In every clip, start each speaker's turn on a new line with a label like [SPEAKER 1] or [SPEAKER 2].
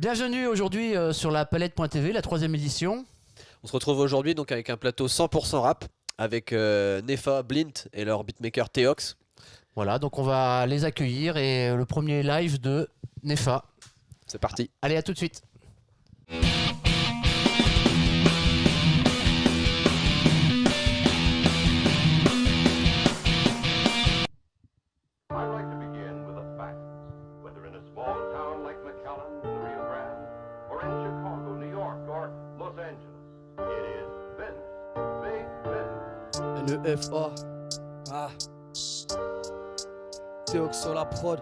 [SPEAKER 1] Bienvenue aujourd'hui sur la palette.tv, la 3ème édition.
[SPEAKER 2] On se retrouve aujourd'hui donc avec un plateau 100% rap avec Nefa, Blint et leur beatmaker Theox.
[SPEAKER 1] Voilà, donc on va les accueillir et le premier live de Nefa.
[SPEAKER 2] C'est parti.
[SPEAKER 1] Allez, à tout de suite.
[SPEAKER 3] I'd like to begin with a fact. Whether in a small town like McAllen in the Rio Grande, or in Chicago, New York, or Los Angeles, it is business. Big business.
[SPEAKER 4] NEFA. Ah. Théox sur la prod.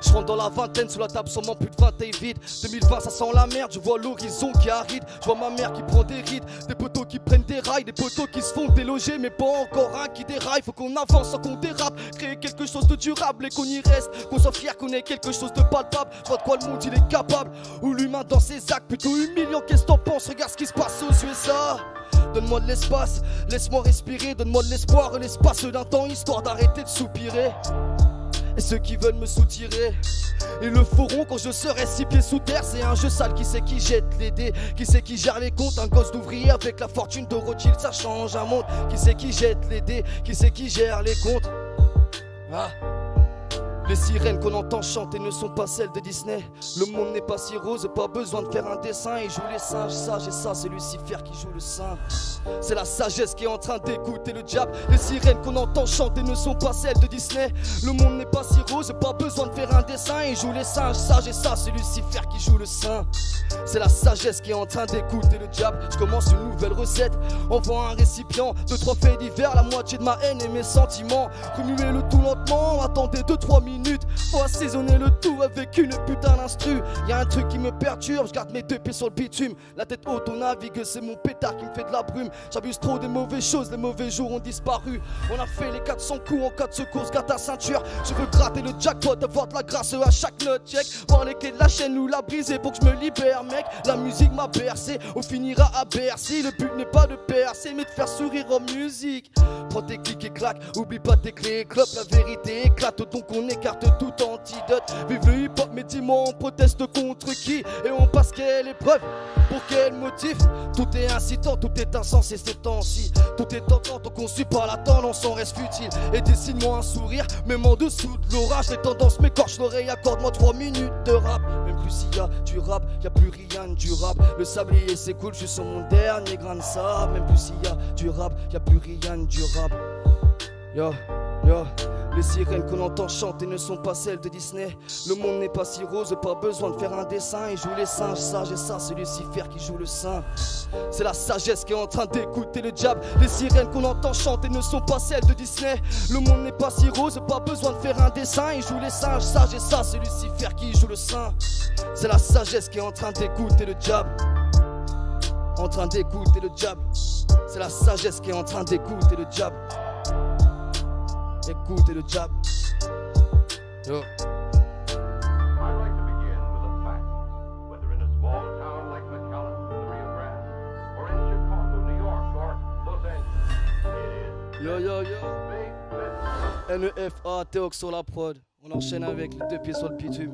[SPEAKER 4] Je rentre dans la vingtaine, sous la table sûrement plus de 20 est vide. 2020 ça sent la merde, je vois l'horizon qui aride. Je vois ma mère qui prend des rides, des poteaux qui prennent des rails, des poteaux qui se font déloger, mais pas encore un qui déraille. Faut qu'on avance sans qu'on dérape, créer quelque chose de durable et qu'on y reste, qu'on soit fier, qu'on ait quelque chose de palpable. Je vois de quoi le monde il est capable, ou l'humain dans ses actes plutôt humiliant. Qu'est-ce que t'en penses? Regarde ce qui se passe aux USA. Donne-moi de l'espace, laisse-moi respirer, donne-moi de l'espoir et l'espace d'un temps, histoire d'arrêter de soupirer. Et ceux qui veulent me soutirer, ils le feront quand je serai 6 pieds sous terre. C'est un jeu sale, qui c'est qui jette les dés, qui c'est qui gère les comptes. Un gosse d'ouvrier avec la fortune de Rothschild, ça change un monde. Qui c'est qui jette les dés, qui c'est qui gère les comptes. Ah. Les sirènes qu'on entend chanter ne sont pas celles de Disney. Le monde n'est pas si rose, pas besoin de faire un dessin. Ils jouent les singes sages et ça c'est Lucifer qui joue le saint. C'est la sagesse qui est en train d'écouter le diable. Les sirènes qu'on entend chanter ne sont pas celles de Disney. Le monde n'est pas si rose, pas besoin de faire un dessin. Ils jouent les singes sages et ça c'est Lucifer qui joue le saint. C'est la sagesse qui est en train d'écouter le diable. Je commence une nouvelle recette, envoie un récipient, 2-3 faits divers, la moitié de ma haine et mes sentiments. Remuez le tout lentement, attendez 2-3 minutes. Faut assaisonner le tout avec une putain d'instru. Y'a un truc qui me perturbe, je garde mes 2 pieds sur le bitume. La tête haute on navigue, c'est mon pétard qui me fait de la brume. J'abuse trop des mauvaises choses, les mauvais jours ont disparu. On a fait les 400 coups en cas de secours, garde ta ceinture. Je veux gratter le jackpot, avoir de la grâce à chaque note check. Voir les clés de la chaîne ou la briser pour que je me libère mec. La musique m'a bercé, on finira à Bercy. Le but n'est pas de percer mais de faire sourire en musique. Prends tes clics et claques, oublie pas tes clés et clopes. La vérité éclate donc on écarte tout antidote. Vive le hip hop mais dis-moi on proteste contre qui? Et on passe quelle épreuve? Pour quel motif? Tout est incitant, tout est insensé ces temps-ci. Tout est tentant, tant conçu par la tendance on reste futile. Et dessine-moi un sourire, même en dessous de l'orage. Les tendances m'écorchent l'oreille, accorde-moi 3 minutes de rap. Même plus s'il y a du rap, y a plus rien de durable. Le sablier c'est cool, je suis sur mon dernier grain de sable. Même plus s'il y a du rap, y a plus rien de durable. Yo, yo. Les sirènes qu'on entend chanter ne sont pas celles de Disney. Le monde n'est pas si rose, pas besoin de faire un dessin. Ils jouent les singes sages et ça c'est Lucifer qui joue le saint. C'est la sagesse qui est en train d'écouter le diable. Les sirènes qu'on entend chanter ne sont pas celles de Disney. Le monde n'est pas si rose, pas besoin de faire un dessin. Ils jouent les singes sages et ça c'est Lucifer qui joue le saint. C'est la sagesse qui est en train d'écouter le diable. En train d'écouter le diable. C'est la sagesse qui est en train d'écouter le diable. Écoutez le diable. Yo.
[SPEAKER 3] I'd like to begin with a fact. Whether in a small town like McAllen in the Rio Grande, or in Chicago, New York, or Los Angeles, it is
[SPEAKER 4] Yo yo yo.
[SPEAKER 3] big business.
[SPEAKER 4] NEFA, Théox sur la prod. On enchaîne avec les 2 pieds sur le bitume.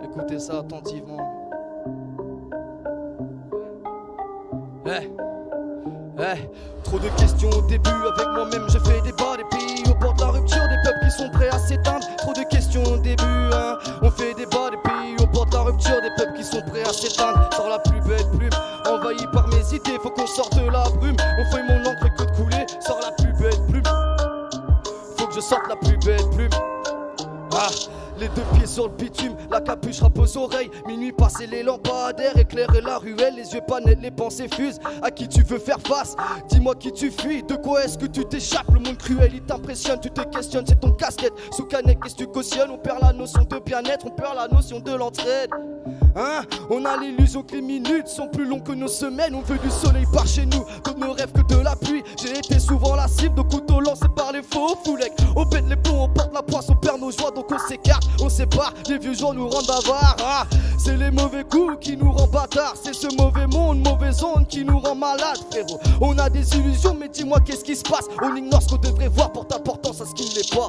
[SPEAKER 4] Écoutez ça attentivement. Trop de questions au début, avec moi-même je fais débat. Des pays au bord de la rupture, des peuples qui sont prêts à s'éteindre. Trop de questions au début, hein. On fait débat. Des pays au bord de la rupture, des peuples qui sont prêts à s'éteindre. Sors la plus belle plume, envahi par mes idées, faut qu'on sorte de la brume. On fait mon encre que de couler, sors la plus belle plume. Faut que je sorte la plus belle plume. Ah. Les 2 pieds sur le bitume, la capuche râpe aux oreilles. Minuit passé les lampadaires, éclairer la ruelle. Les yeux pas nets, les pensées fusent. À qui tu veux faire face? Dis-moi qui tu fuis, de quoi est-ce que tu t'échappes? Le monde cruel il t'impressionne, tu te questionnes, c'est ton casquette. Sous canette, qu'est-ce que tu cautionnes? On perd la notion de bien-être, on perd la notion de l'entraide. Hein? On a l'illusion que les minutes sont plus longues que nos semaines. On veut du soleil par chez nous, qu'on ne rêve que de la pluie. J'ai été souvent la cible de couteaux lancés par les faux foulec. On pète les plombs, on porte la poisse, on perd nos joies, donc on s'écarte, on sépare. Les vieux jours nous rendent bavards. Ah, c'est les mauvais coups qui nous rendent bâtards. C'est ce mauvais monde, mauvaise onde qui nous rend malades, frérot. On a des illusions, mais dis-moi qu'est-ce qui se passe. On ignore ce qu'on devrait voir, porte importance à ce qui ne l'est pas.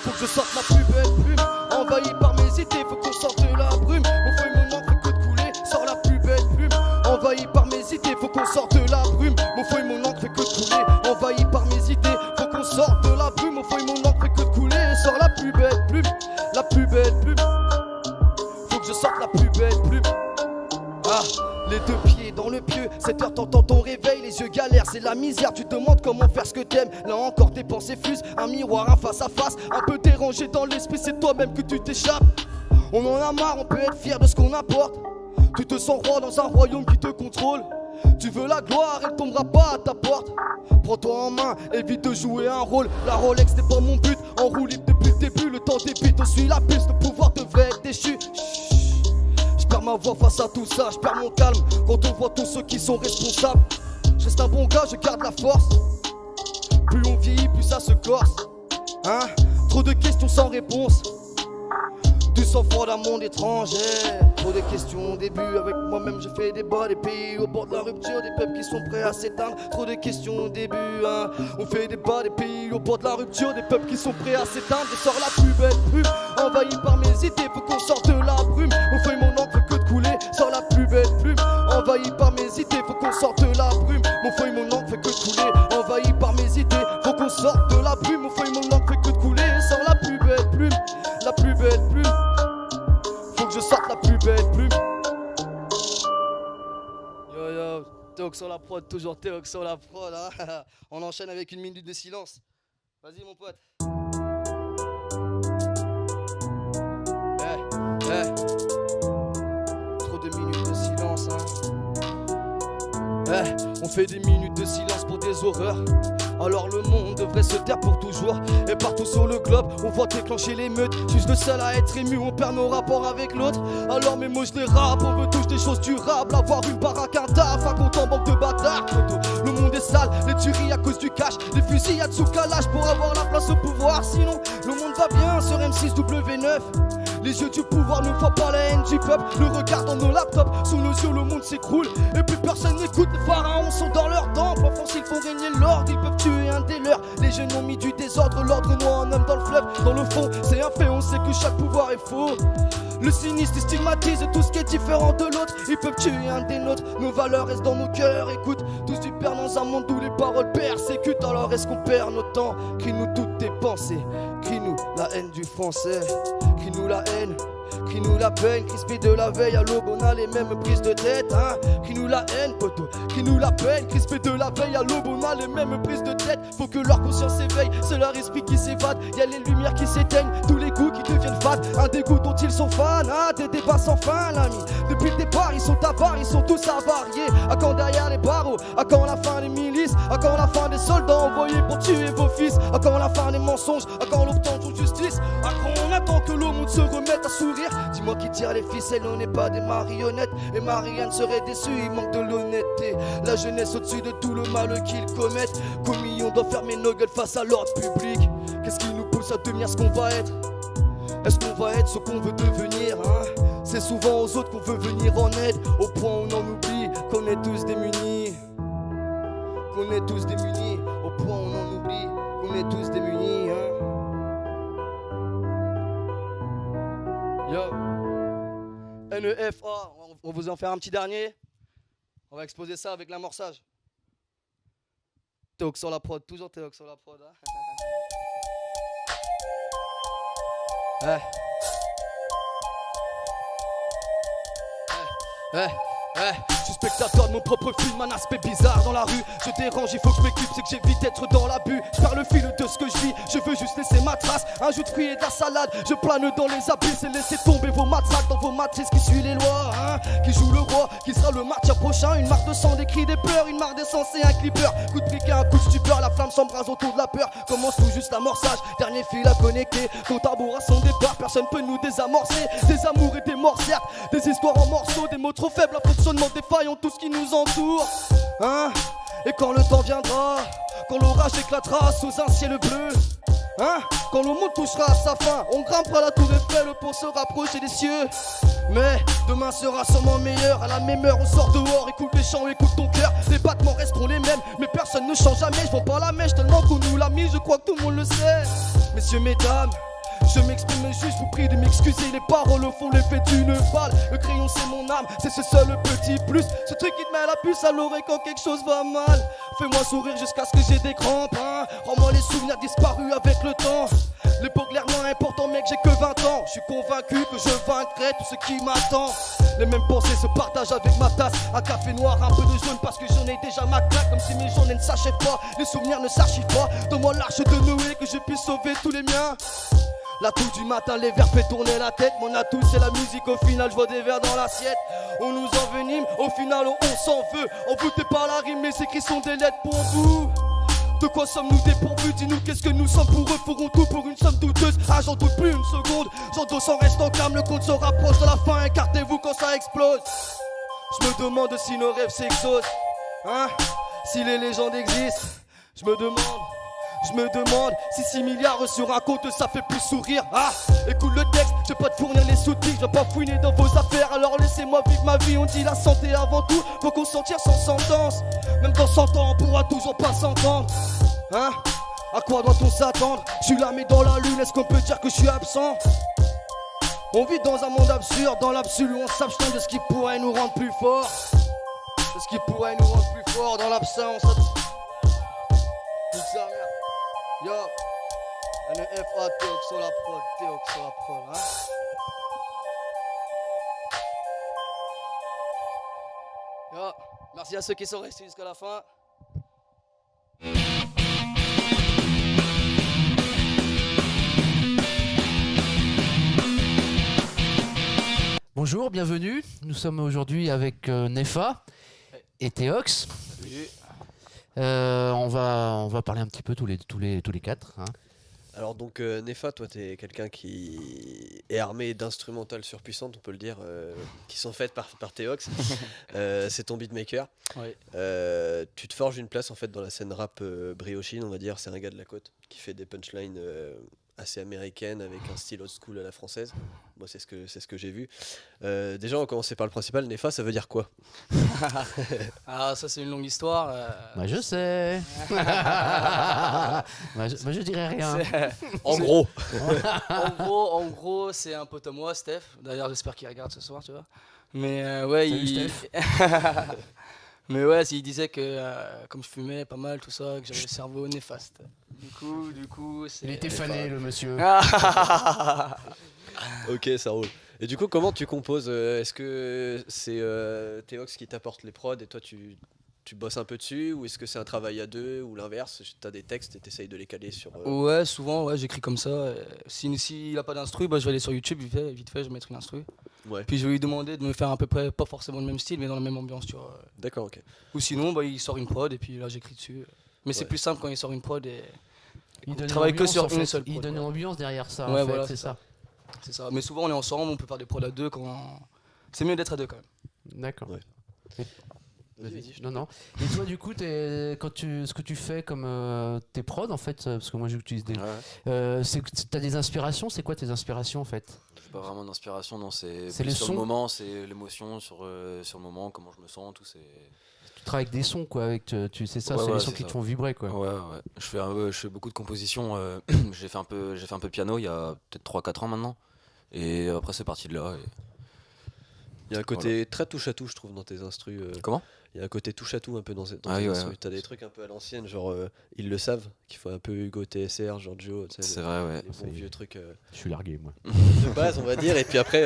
[SPEAKER 4] Faut que je sorte la plus belle plume, envahi par mes idées, faut qu'on sorte de la brume. Mon feuille, mon encre fait que de couler, sors la plus belle plume, envahi par mes idées, faut qu'on sorte de la brume. Mon feuille, mon encre fait que de couler, envahi par mes idées, faut qu'on sorte de la brume. Mon feuille, mon encre fait que de couler, sors la plus belle plume, la plus belle plume. Faut que je sorte la plus belle plume. Ah, les deux pieds dans le pieu, 7 heures t'entends ton réveil, les yeux galèrent, c'est la misère, tu te demandes comment faire ce que t'aimes. Là encore tes pensées fusent, un miroir, un face à face, un peu dérangé dans l'esprit, c'est toi-même que tu t'échappes. On en a marre, on peut être fier de ce qu'on apporte. Tu te sens roi dans un royaume qui te contrôle. Tu veux la gloire, elle tombera pas à ta porte. Prends-toi en main, évite de jouer un rôle. La Rolex n'est pas mon but, en roue libre depuis le début. Le temps débute, on suit la piste, le pouvoir devrait être déchu. Je perds ma voix face à tout ça, je perds mon calme quand on voit tous ceux qui sont responsables. Je reste un bon gars, je garde la force. Plus on vieillit, plus ça se corse. Hein? Trop de questions sans réponse. Du sang-froid d'un monde étranger. Trop de questions au début, avec moi-même je fais des bas, des pays au bord de la rupture, des peuples qui sont prêts à s'éteindre. Trop de questions au début, hein. On fait des bas, des pays au bord de la rupture, des peuples qui sont prêts à s'éteindre. Je sors la plus belle plume, envahi par mes idées, faut qu'on sorte de la brume. Mon feuille, mon encre fait que de couler, sors la plus belle plume, envahi par mes idées, faut qu'on sorte de la brume. Mon feuille, mon encre fait que de couler, envahi par mes idées, faut qu'on sorte de la brume. Mon feuille, mon encre fait que de couler, sors la plus belle plume, la plus belle plume. Faut que je sorte la plus belle plume. Yo yo, Théox sur la prod, toujours Théox sur la prod, hein. On enchaîne avec une minute de silence. Vas-y mon pote. Trop de minutes de silence, hein. On fait des minutes de silence pour des horreurs. Alors le monde devrait se taire pour toujours. Et partout sur le globe, on voit déclencher l'émeute. Suis-je le seul à être ému, on perd nos rapports avec l'autre. Alors mes mots je les rappe, on veut tous des choses durables. Avoir une baraque, un taf, un compte en banque de bâtards. Le monde est sale, les tueries à cause du cash, les fusillades sous calage pour avoir la place au pouvoir. Sinon, le monde va bien sur M6W9. Les yeux du pouvoir ne voient pas la haine du peuple. Le regard dans nos laptops, sous nos yeux le monde s'écroule. Et plus personne n'écoute, les pharaons sont dans leur temple. En France ils font régner l'ordre, ils peuvent tuer un des leurs. Les jeunes ont mis du désordre, l'ordre noie un homme dans le fleuve. Dans le fond, c'est un fait, on sait que chaque pouvoir est faux. Le cynisme stigmatise tout ce qui est différent de l'autre. Ils peuvent tuer un des nôtres, nos valeurs restent dans nos cœurs. Écoute, tous du père dans un monde où les paroles persécutent. Alors est-ce qu'on perd notre temps? Crie-nous toutes tes pensées, crie-nous la haine du français. Crie-nous la haine, crie-nous la peine, crispé de la veille à l'aube, on a les mêmes prises de tête, hein. Crie-nous la haine, poteau, crie-nous la peine, crispé de la veille à l'aube, on a les mêmes prises de tête. Faut que leur conscience éveille, c'est leur esprit qui s'évade. Y'a les lumières qui s'éteignent, tous les goûts qui deviennent fades. Un dégoût dont ils sont fans, hein, des débats sans fin, l'ami. Depuis le départ, ils sont avares, ils sont tous avariés. À quand derrière les barreaux, à quand la fin des milices, à quand la fin des soldats envoyés pour tuer vos fils, à quand la fin des mensonges, à quand l'obtention de justice, à quand on attend que le monde se remette à sourire. Dis-moi qui tire les ficelles, on n'est pas des marionnettes. Et Marianne serait déçue, il manque de l'honnêteté. La jeunesse au-dessus de tout le mal qu'ils commettent. Commis, on doit fermer nos gueules face à l'ordre public. Qu'est-ce qui nous pousse à devenir ce qu'on va être? Est-ce qu'on va être ce qu'on veut devenir, hein? C'est souvent aux autres qu'on veut venir en aide, au point où on en oublie qu'on est tous démunis. Qu'on est tous démunis, au point où on en oublie qu'on est tous démunis, hein? Yo, NEFA, on vous en fait un petit dernier. On va exposer ça avec l'amorçage. Théox sur la prod, toujours Théox sur la prod, hein. Je suis spectateur de mon propre film, un aspect bizarre dans la rue. Je dérange, il faut que je m'équipe, c'est que j'évite d'être dans l'abus. Je perds le fil de ce que je vis, je veux juste laisser ma trace. Un jus de fruits et de la salade, je plane dans les abysses et laisser tomber vos matraques dans vos matrices qui suit les lois, hein. Qui joue le roi, qui sera le martyr prochain. Une marque de sang, des cris, des pleurs, une marque d'essence et un clipper. Coup de briquet, un coup de stupeur, la flamme s'embrase autour de la peur. Commence tout juste l'amorçage, dernier fil à connecter. Compte à rebours à son départ, personne peut nous désamorcer. Des amours et des morts certes, des histoires en morceaux, des mots trop faibles, un fonctionnement défaillant, tout ce qui nous entoure, hein. Et quand le temps viendra, quand l'orage éclatera sous un ciel bleu, hein, quand le monde touchera à sa fin, on grimpera la tour Eiffel pour se rapprocher des cieux. Mais demain sera sûrement meilleur, à la même heure on sort dehors, écoute les chants, écoute ton cœur. Les battements resteront les mêmes, mais personne ne change jamais. Je vends pas la mèche tellement qu'on nous l'a mis, je crois que tout le monde le sait. Messieurs, mesdames, je m'exprime juste, je vous prie de m'excuser. Les paroles font l'effet d'une balle. Le crayon c'est mon âme, c'est ce seul petit plus. Ce truc qui te met la puce à l'oreille quand quelque chose va mal. Fais-moi sourire jusqu'à ce que j'ai des crampes, hein. Rends-moi les souvenirs disparus avec le temps. L'époque l'air moins important mec, j'ai que 20 ans. Je suis convaincu que je vaincrai tout ce qui m'attend. Les mêmes pensées se partagent avec ma tasse. Un café noir, un peu de jaune parce que j'en ai déjà ma claque. Comme si mes journées ne s'achèvent pas, les souvenirs ne s'archivent pas. Donne-moi l'arche de Noé que je puisse sauver tous les miens. La touche du matin, les verres fait tourner la tête. Mon atout c'est la musique, au final je vois des verres dans l'assiette. On nous envenime, au final on s'en veut. Envoûté par la rime, mes écrits sont des lettres pour vous. De quoi sommes-nous dépourvus? Dis-nous qu'est-ce que nous sommes pour eux. Feront tout pour une somme douteuse. Ah j'en doute plus une seconde. J'endosse en restant calme, le compte se rapproche de la fin. Écartez-vous quand ça explose. Je me demande si nos rêves s'exaucent, hein, si les légendes existent. Je me demande si 6 milliards sur un compte ça fait plus sourire. Ah, écoute le texte, je vais pas te fournir les sous-titres, je vais pas fouiner dans vos affaires. Alors laissez-moi vivre ma vie, on dit la santé avant tout. Faut qu'on s'en tire sans sentence. Même dans 100 ans on pourra toujours pas s'entendre, hein. À quoi doit-on s'attendre? Je suis là mais dans la lune, est-ce qu'on peut dire que je suis absent? On vit dans un monde absurde, dans l'absolu on s'abstient de ce qui pourrait nous rendre plus forts. De ce qui pourrait nous rendre plus forts, dans l'absence. Tout ça merde. Yo, NFA, Théox sur la prod, hein. Yo, merci à ceux qui sont restés jusqu'à la fin.
[SPEAKER 1] Bonjour, bienvenue. Nous sommes aujourd'hui avec Nefa et Théox. On va parler un petit peu tous les quatre, hein.
[SPEAKER 2] Alors donc Nefa, toi t'es quelqu'un qui est armé d'instrumentales surpuissantes, on peut le dire, qui sont faites par Théox. C'est ton beatmaker.
[SPEAKER 4] Oui.
[SPEAKER 2] Tu te forges une place en fait dans la scène rap briochine, on va dire. C'est un gars de la côte qui fait des punchlines assez américaines avec un style old school à la française. Moi c'est ce que j'ai vu. Déjà on va commencer par le principal. Nefa, ça veut dire quoi?
[SPEAKER 4] Ah ça c'est une longue histoire.
[SPEAKER 1] Moi je sais. moi je dirais rien.
[SPEAKER 2] En gros.
[SPEAKER 4] En gros, c'est un pote à moi, Steph. D'ailleurs, j'espère qu'il regarde ce soir, tu vois. Mais ouais,
[SPEAKER 1] Salut,
[SPEAKER 4] mais ouais, il disait que comme je fumais pas mal, tout ça, que j'avais le cerveau néfaste. Du coup, c'est.
[SPEAKER 1] Il était fané le monsieur.
[SPEAKER 2] Ok, ça roule. Et du coup, comment tu composes? Est-ce que c'est Théox qui t'apporte les prods et toi tu bosses un peu dessus, ou est-ce que c'est un travail à deux, ou l'inverse? T'as des textes et t'essayes de les caler sur...
[SPEAKER 4] Ouais, souvent, ouais, j'écris comme ça. S'il a pas d'instru, bah, je vais aller sur YouTube, vite fait, je vais mettre une instru.
[SPEAKER 2] Ouais.
[SPEAKER 4] Puis je vais lui demander de me faire à peu près, pas forcément le même style, mais dans la même ambiance, tu vois.
[SPEAKER 2] D'accord, ok.
[SPEAKER 4] Ou sinon, bah, il sort une prod et puis là, j'écris dessus. Mais c'est
[SPEAKER 2] Ouais.
[SPEAKER 4] plus simple quand il sort une prod et
[SPEAKER 1] Il
[SPEAKER 4] on travaille que sur une seule
[SPEAKER 1] Il
[SPEAKER 4] prod.
[SPEAKER 1] donne une ambiance derrière ça.
[SPEAKER 4] Ouais,
[SPEAKER 1] en fait,
[SPEAKER 4] voilà,
[SPEAKER 1] c'est ça.
[SPEAKER 4] C'est ça. Mais souvent, on est ensemble, on peut faire des prods à deux quand. C'est mieux d'être à deux quand même.
[SPEAKER 1] D'accord.
[SPEAKER 2] Ouais.
[SPEAKER 1] Et-
[SPEAKER 2] Vas-y.
[SPEAKER 1] Non, non. Et toi, du coup, ce que tu fais comme tes prods, en fait, parce que moi j'utilise des.
[SPEAKER 5] Ouais.
[SPEAKER 1] T'as des inspirations? C'est quoi tes inspirations en fait?
[SPEAKER 5] C'est pas vraiment d'inspiration, non, c'est
[SPEAKER 1] C'est
[SPEAKER 5] plus
[SPEAKER 1] le
[SPEAKER 5] sur
[SPEAKER 1] son.
[SPEAKER 5] le moment, c'est l'émotion sur le moment, comment je me sens, tout c'est.
[SPEAKER 1] Tu travailles avec des sons, quoi. C'est ça,
[SPEAKER 5] Ouais,
[SPEAKER 1] c'est
[SPEAKER 5] ouais,
[SPEAKER 1] les sons
[SPEAKER 5] c'est
[SPEAKER 1] qui te
[SPEAKER 5] ça.
[SPEAKER 1] font vibrer, quoi.
[SPEAKER 5] Ouais, ouais. Je fais beaucoup de compositions. J'ai fait un peu de piano il y a peut-être 3-4 ans maintenant. Et après c'est parti de là.
[SPEAKER 2] Il y a un côté très touche à tout, je trouve, dans tes instrus.
[SPEAKER 5] Comment?
[SPEAKER 2] Il y a un côté touche à tout un peu dans
[SPEAKER 5] Ah
[SPEAKER 2] tes
[SPEAKER 5] oui,
[SPEAKER 2] instrus.
[SPEAKER 5] ouais.
[SPEAKER 2] T'as des trucs un peu à l'ancienne, genre ils le savent, qu'il faut un peu Hugo TSR, Giorgio, tu sais,
[SPEAKER 5] C'est vrai, ouais.
[SPEAKER 2] les bons vieux trucs
[SPEAKER 1] Je suis largué, moi.
[SPEAKER 2] de base, on va dire. Et puis après,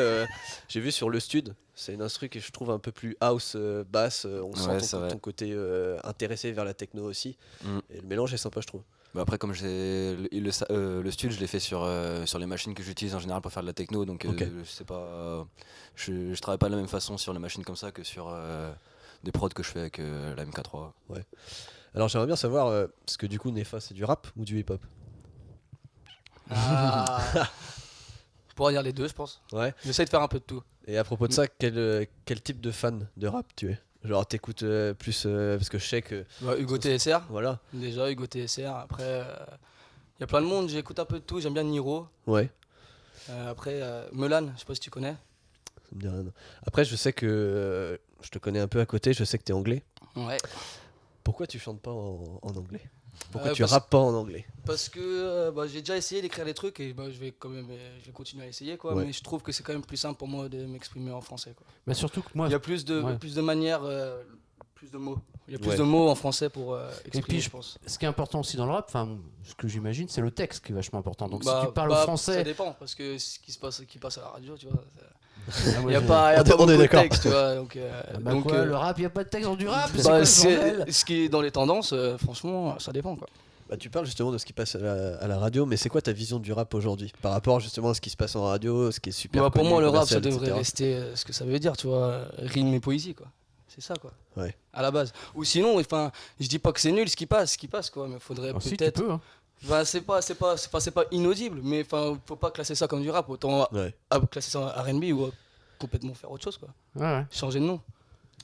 [SPEAKER 2] j'ai vu sur le stud, c'est une instru que je trouve un peu plus house, basse. On
[SPEAKER 5] Ouais,
[SPEAKER 2] sent
[SPEAKER 5] c'est
[SPEAKER 2] ton,
[SPEAKER 5] vrai.
[SPEAKER 2] ton côté intéressé vers la techno aussi.
[SPEAKER 5] Mm.
[SPEAKER 2] Et le mélange est sympa, je trouve.
[SPEAKER 5] Bah après, comme le stud, je l'ai fait sur les machines que j'utilise en général pour faire de la techno, donc
[SPEAKER 2] Ok.
[SPEAKER 5] c'est pas, je travaille pas de la même façon sur les machines comme ça que sur des prods que je fais avec la MK3.
[SPEAKER 2] Alors j'aimerais bien savoir, parce que du coup, Nefa, c'est du rap ou du hip-hop?
[SPEAKER 6] Ah. Je pourrais dire les deux, je pense.
[SPEAKER 2] Ouais.
[SPEAKER 6] J'essaie de faire un peu de tout.
[SPEAKER 2] Et à propos de ça, quel type de fan de rap tu es? Genre t'écoutes plus parce que je sais que
[SPEAKER 6] Bah, Hugo TSR,
[SPEAKER 2] voilà.
[SPEAKER 6] déjà, Hugo TSR. Après, il y a plein de monde, j'écoute un peu de tout. J'aime bien Niro.
[SPEAKER 2] Ouais.
[SPEAKER 6] Après, Melan, je sais pas si tu connais.
[SPEAKER 2] Ça me dit rien. Après je sais que je te connais un peu à côté, je sais que t'es anglais.
[SPEAKER 6] Ouais.
[SPEAKER 2] Pourquoi tu chantes pas en anglais? Pourquoi tu
[SPEAKER 6] parce-
[SPEAKER 2] rappes pas en anglais?
[SPEAKER 6] Parce que bah, j'ai déjà essayé d'écrire des trucs et bah, je vais quand même je vais continuer à essayer quoi.
[SPEAKER 2] Ouais.
[SPEAKER 6] Mais je trouve que c'est quand même plus simple pour moi de m'exprimer en français quoi.
[SPEAKER 1] Bah, surtout que moi.
[SPEAKER 6] Il y a plus de
[SPEAKER 1] ouais.
[SPEAKER 6] plus de manières, plus de mots. Il y a plus
[SPEAKER 2] Ouais.
[SPEAKER 6] de mots en français pour exprimer,
[SPEAKER 1] puis,
[SPEAKER 6] je pense.
[SPEAKER 1] Ce qui est important aussi dans le rap, enfin, ce que j'imagine, c'est le texte qui est vachement important. Donc
[SPEAKER 6] Bah,
[SPEAKER 1] si tu parles
[SPEAKER 6] bah, ça
[SPEAKER 1] français.
[SPEAKER 6] dépend parce que ce qui passe à la radio, tu vois.
[SPEAKER 1] Ah, moi,
[SPEAKER 6] Il y a
[SPEAKER 1] je-
[SPEAKER 6] pas, y a
[SPEAKER 2] On
[SPEAKER 6] pas
[SPEAKER 2] est
[SPEAKER 6] beaucoup de
[SPEAKER 2] d'accord.
[SPEAKER 6] texte, tu vois. Donc,
[SPEAKER 1] Ah bah
[SPEAKER 6] donc,
[SPEAKER 1] quoi, le rap, il n'y a pas de texte dans du rap. C'est
[SPEAKER 6] bah,
[SPEAKER 1] quoi ce
[SPEAKER 6] c'est
[SPEAKER 1] bordel
[SPEAKER 6] ce qui est dans les tendances. Franchement, ça dépend quoi.
[SPEAKER 2] Bah, tu parles justement de ce qui passe à la radio, mais c'est quoi ta vision du rap aujourd'hui par rapport justement à ce qui se passe en radio, ce qui est super
[SPEAKER 6] Bah, pour
[SPEAKER 2] connu,
[SPEAKER 6] moi, le rap, ça
[SPEAKER 2] commercial,
[SPEAKER 6] devrait
[SPEAKER 2] etc.
[SPEAKER 6] rester ce que ça veut dire, tu vois, rime et poésie, quoi. C'est ça, quoi.
[SPEAKER 2] Ouais.
[SPEAKER 6] À la base. Ou sinon, enfin, je dis pas que c'est nul ce qui passe, quoi, mais faudrait
[SPEAKER 1] Ah, si, tu
[SPEAKER 6] peut-être.
[SPEAKER 1] peux. Hein.
[SPEAKER 6] Enfin, c'est pas inaudible, mais enfin, faut pas classer ça comme du rap. Autant
[SPEAKER 2] Ouais.
[SPEAKER 6] classer ça en R&B ou complètement faire autre chose, quoi.
[SPEAKER 1] Ouais, ouais.
[SPEAKER 6] Changer de nom.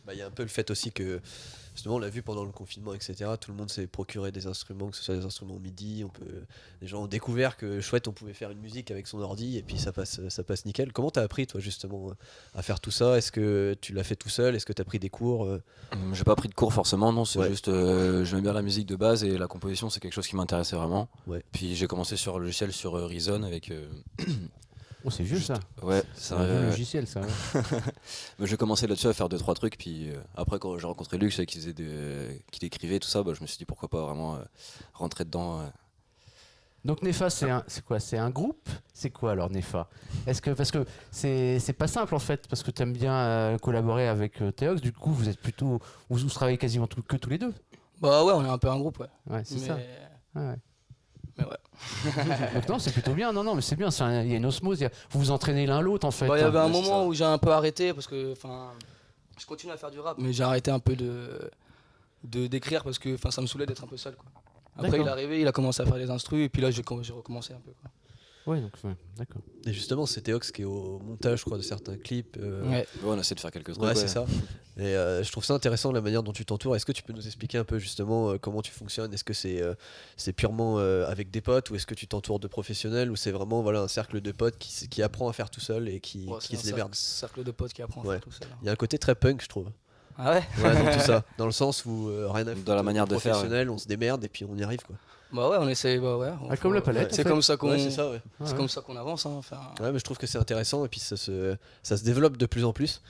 [SPEAKER 2] Bah, y a un peu le fait aussi que justement on l'a vu pendant le confinement, etc. Tout le monde s'est procuré des instruments, que ce soit des instruments MIDI. Les gens ont découvert que chouette, on pouvait faire une musique avec son ordi et puis ça passe nickel. Comment t'as appris toi justement à faire tout ça? Est-ce que tu l'as fait tout seul? Est-ce que t'as pris des cours?
[SPEAKER 5] J'ai pas pris de cours forcément, non, c'est
[SPEAKER 2] Ouais.
[SPEAKER 5] juste j'aime bien la musique de base et la composition c'est quelque chose qui m'intéressait vraiment.
[SPEAKER 2] Ouais.
[SPEAKER 5] Puis j'ai commencé sur un logiciel sur Reason avec
[SPEAKER 1] Oh, c'est vieux ça.
[SPEAKER 5] ouais,
[SPEAKER 1] C'est un vieux logiciel ça. Ouais.
[SPEAKER 5] mais j'ai commencé là-dessus à faire 2-3 trucs puis après quand j'ai rencontré Luc, je savais qu'il écrivait tout ça, bah, je me suis dit pourquoi pas vraiment rentrer dedans.
[SPEAKER 1] Donc Nefa, c'est quoi? C'est un groupe? C'est quoi alors Nefa? Parce que c'est pas simple en fait, parce que tu aimes bien collaborer avec Théox, du coup vous êtes plutôt. Vous travaillez quasiment que tous les deux.
[SPEAKER 6] Bah ouais, on est un peu un groupe, ouais.
[SPEAKER 1] Ouais, c'est
[SPEAKER 6] mais...
[SPEAKER 1] ça. Ouais.
[SPEAKER 6] mais ouais.
[SPEAKER 1] Donc non, c'est plutôt bien. Non, mais c'est bien. Il y a une osmose. Vous vous entraînez l'un l'autre en fait.
[SPEAKER 6] Bah, il y avait un
[SPEAKER 2] Ouais, c'est
[SPEAKER 6] moment
[SPEAKER 2] ça.
[SPEAKER 6] où j'ai un peu arrêté parce que, enfin, je continue à faire du rap, mais j'ai arrêté un peu d'écrire parce que, enfin, ça me saoulait d'être un peu seul, quoi. Après,
[SPEAKER 1] D'accord.
[SPEAKER 6] il est arrivé, il a commencé à faire les instrus et puis là, j'ai recommencé un peu, quoi.
[SPEAKER 1] Ouais, donc ouais, d'accord.
[SPEAKER 2] Et justement, c'est Théox qui est au montage, je crois, de certains clips.
[SPEAKER 6] Ouais.
[SPEAKER 5] Ouais, on essaie de faire quelques trucs.
[SPEAKER 2] Ouais, c'est ça. Et je trouve ça intéressant la manière dont tu t'entoures. Est-ce que tu peux nous expliquer un peu justement comment tu fonctionnes? Est-ce que c'est purement avec des potes ou est-ce que tu t'entoures de professionnels ou c'est vraiment voilà, un cercle de potes qui apprend à faire tout seul et qui
[SPEAKER 6] Ouais,
[SPEAKER 2] se
[SPEAKER 6] c'est un
[SPEAKER 2] démerde?
[SPEAKER 6] cercle de potes qui apprend à
[SPEAKER 2] Ouais.
[SPEAKER 6] faire tout ça.
[SPEAKER 2] Il y a un côté très punk, je trouve.
[SPEAKER 6] Ah ouais?
[SPEAKER 2] Ouais, dans tout ça. Dans le sens où rien à foutre,
[SPEAKER 5] Dans la manière de faire,
[SPEAKER 2] professionnel, on se démerde et puis on y arrive quoi.
[SPEAKER 6] Bah ouais, on essaie, bah ouais.
[SPEAKER 1] Ah, comme la palette,
[SPEAKER 6] C'est
[SPEAKER 1] en fait.
[SPEAKER 6] comme ça qu'on,
[SPEAKER 2] Ouais, c'est ça, ouais.
[SPEAKER 6] c'est comme ça qu'on avance, hein. Enfin,
[SPEAKER 2] Ouais, mais je trouve que c'est intéressant et puis ça se développe de plus en plus.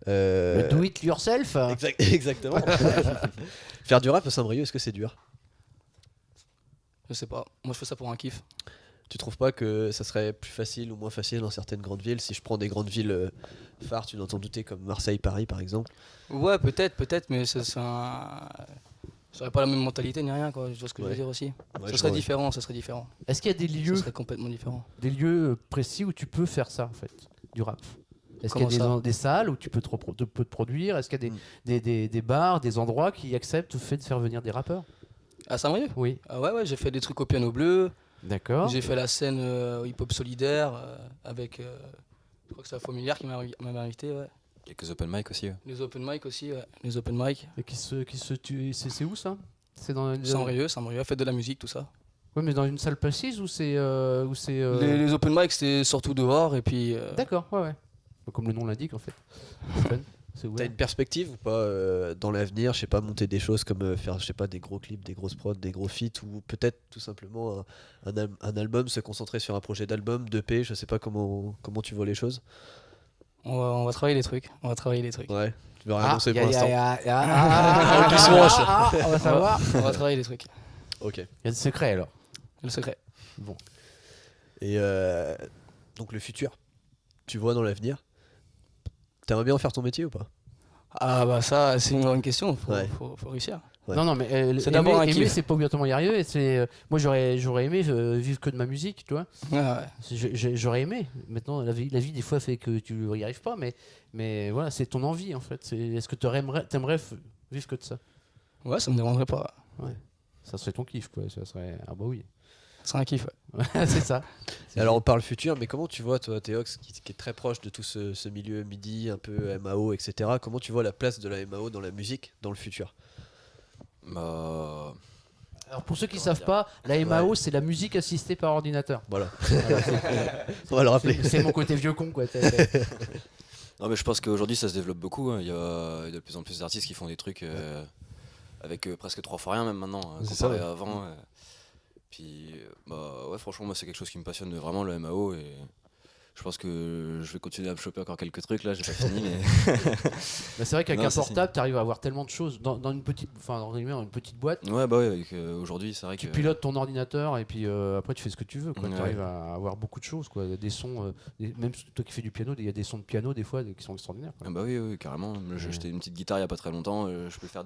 [SPEAKER 1] Le do it yourself.
[SPEAKER 2] Exactement. Faire du rap à Saint-Brieuc, est-ce que c'est dur?
[SPEAKER 6] je sais pas. Moi, je fais ça pour un kiff.
[SPEAKER 2] Tu trouves pas que ça serait plus facile ou moins facile dans certaines grandes villes? Si je prends des grandes villes phares, tu dois t'en douter, comme Marseille, Paris par exemple.
[SPEAKER 6] Ouais, peut-être, mais ça serait pas la même mentalité ni rien, quoi. Je vois ce que je
[SPEAKER 2] Ouais.
[SPEAKER 6] veux dire aussi.
[SPEAKER 2] Ouais,
[SPEAKER 6] ça
[SPEAKER 2] je
[SPEAKER 6] serait
[SPEAKER 2] vois,
[SPEAKER 6] différent, ça serait différent.
[SPEAKER 1] Est-ce qu'il y a des
[SPEAKER 6] Ça
[SPEAKER 1] lieux,
[SPEAKER 6] serait complètement différent.
[SPEAKER 1] précis où tu peux faire ça en fait, du rap? Est-ce qu'il y a
[SPEAKER 6] Comment ça
[SPEAKER 1] des salles où tu peux te produire? Est-ce qu'il y a des bars, des endroits qui acceptent le fait de faire venir des rappeurs?
[SPEAKER 6] À Saint-Brieuc?
[SPEAKER 1] Oui.
[SPEAKER 6] Ah ouais, j'ai fait des trucs au piano bleu.
[SPEAKER 1] D'accord.
[SPEAKER 6] J'ai fait la scène hip-hop solidaire avec, je crois que c'est la Familière qui m'avait invité, ouais.
[SPEAKER 5] Quelques open mic aussi. Ouais.
[SPEAKER 6] Les open mic aussi, ouais. Les open mic.
[SPEAKER 1] Et c'est où ça? C'est dans
[SPEAKER 6] Saint-Brieuc, fête de la musique, tout ça.
[SPEAKER 1] Ouais, mais dans une salle précise ou c'est
[SPEAKER 6] Les open mic, c'était surtout dehors et puis.
[SPEAKER 1] D'accord, ouais. Comme le nom l'indique en fait. Fun. C'est
[SPEAKER 2] T'as
[SPEAKER 1] ouvert.
[SPEAKER 2] une perspective ou pas dans l'avenir, je sais pas, monter des choses comme faire, je sais pas, des gros clips, des grosses prods, des gros feats ou peut-être tout simplement un album, se concentrer sur un projet d'album, d'EP, je sais pas comment tu vois les choses.
[SPEAKER 6] On va travailler les trucs.
[SPEAKER 2] Ouais, tu veux rien annoncer pour l'instant.
[SPEAKER 1] On va savoir.
[SPEAKER 6] On va travailler les trucs.
[SPEAKER 2] Ok.
[SPEAKER 1] Il y a des secrets alors.
[SPEAKER 6] Le secret.
[SPEAKER 2] Et donc le futur, tu vois dans l'avenir, t'aimerais bien en faire ton métier ou pas?
[SPEAKER 6] Ah bah ça, c'est une grande question.
[SPEAKER 2] Ouais.
[SPEAKER 6] Faut réussir.
[SPEAKER 2] Ouais.
[SPEAKER 1] Non, mais
[SPEAKER 6] C'est d'abord un
[SPEAKER 1] aimer,
[SPEAKER 6] kiff.
[SPEAKER 1] c'est pas obligatoirement y arriver. Moi, j'aurais aimé vivre que de ma musique, tu vois.
[SPEAKER 6] Ouais.
[SPEAKER 1] J'aurais aimé. Maintenant, la vie, des fois, fait que tu n'y arrives pas, mais voilà, c'est ton envie, en fait. Est-ce que t'aimerais vivre que de ça?
[SPEAKER 6] Ouais, ça me dérangerait pas.
[SPEAKER 1] Ça serait ton kiff, quoi. Ça serait... Ah bah oui.
[SPEAKER 6] C'est un kiff. Ouais.
[SPEAKER 1] C'est ça.
[SPEAKER 2] Et alors on parle futur, mais comment tu vois toi Théox qui est très proche de tout ce milieu MIDI, un peu MAO, etc. Comment tu vois la place de la MAO dans la musique dans le futur?
[SPEAKER 5] Bah,
[SPEAKER 1] Alors, pour ceux qui savent pas, la MAO, c'est la musique assistée par ordinateur.
[SPEAKER 2] Voilà,
[SPEAKER 1] Voilà,
[SPEAKER 2] on va le rappeler.
[SPEAKER 1] c'est mon côté vieux con, quoi.
[SPEAKER 5] non, mais je pense qu'aujourd'hui ça se développe beaucoup. Hein. Il y a de plus en plus d'artistes qui font des trucs avec presque 3 fois rien même maintenant,
[SPEAKER 2] C'est
[SPEAKER 5] comparé
[SPEAKER 2] ça, ouais.
[SPEAKER 5] à avant. Puis, bah ouais, franchement, moi c'est quelque chose qui me passionne vraiment, le MAO. Et je pense que je vais continuer à me choper encore quelques trucs là, j'ai pas fini. Mais...
[SPEAKER 1] Bah, c'est vrai qu'avec
[SPEAKER 5] Non,
[SPEAKER 1] un
[SPEAKER 5] ça,
[SPEAKER 1] portable, tu arrives à avoir tellement de choses dans une petite, dans une petite boîte.
[SPEAKER 5] ouais, bah ouais, avec, aujourd'hui c'est vrai
[SPEAKER 1] Tu
[SPEAKER 5] que.
[SPEAKER 1] pilotes ton ordinateur et puis après tu fais ce que tu veux. Tu
[SPEAKER 5] Ouais.
[SPEAKER 1] arrives à avoir beaucoup de choses. Quoi. Des sons, même toi qui fais du piano, il y a des sons de piano des fois qui sont extraordinaires. Quoi.
[SPEAKER 5] Ah bah oui, carrément. J'ai acheté une petite guitare il y a pas très longtemps. Je peux faire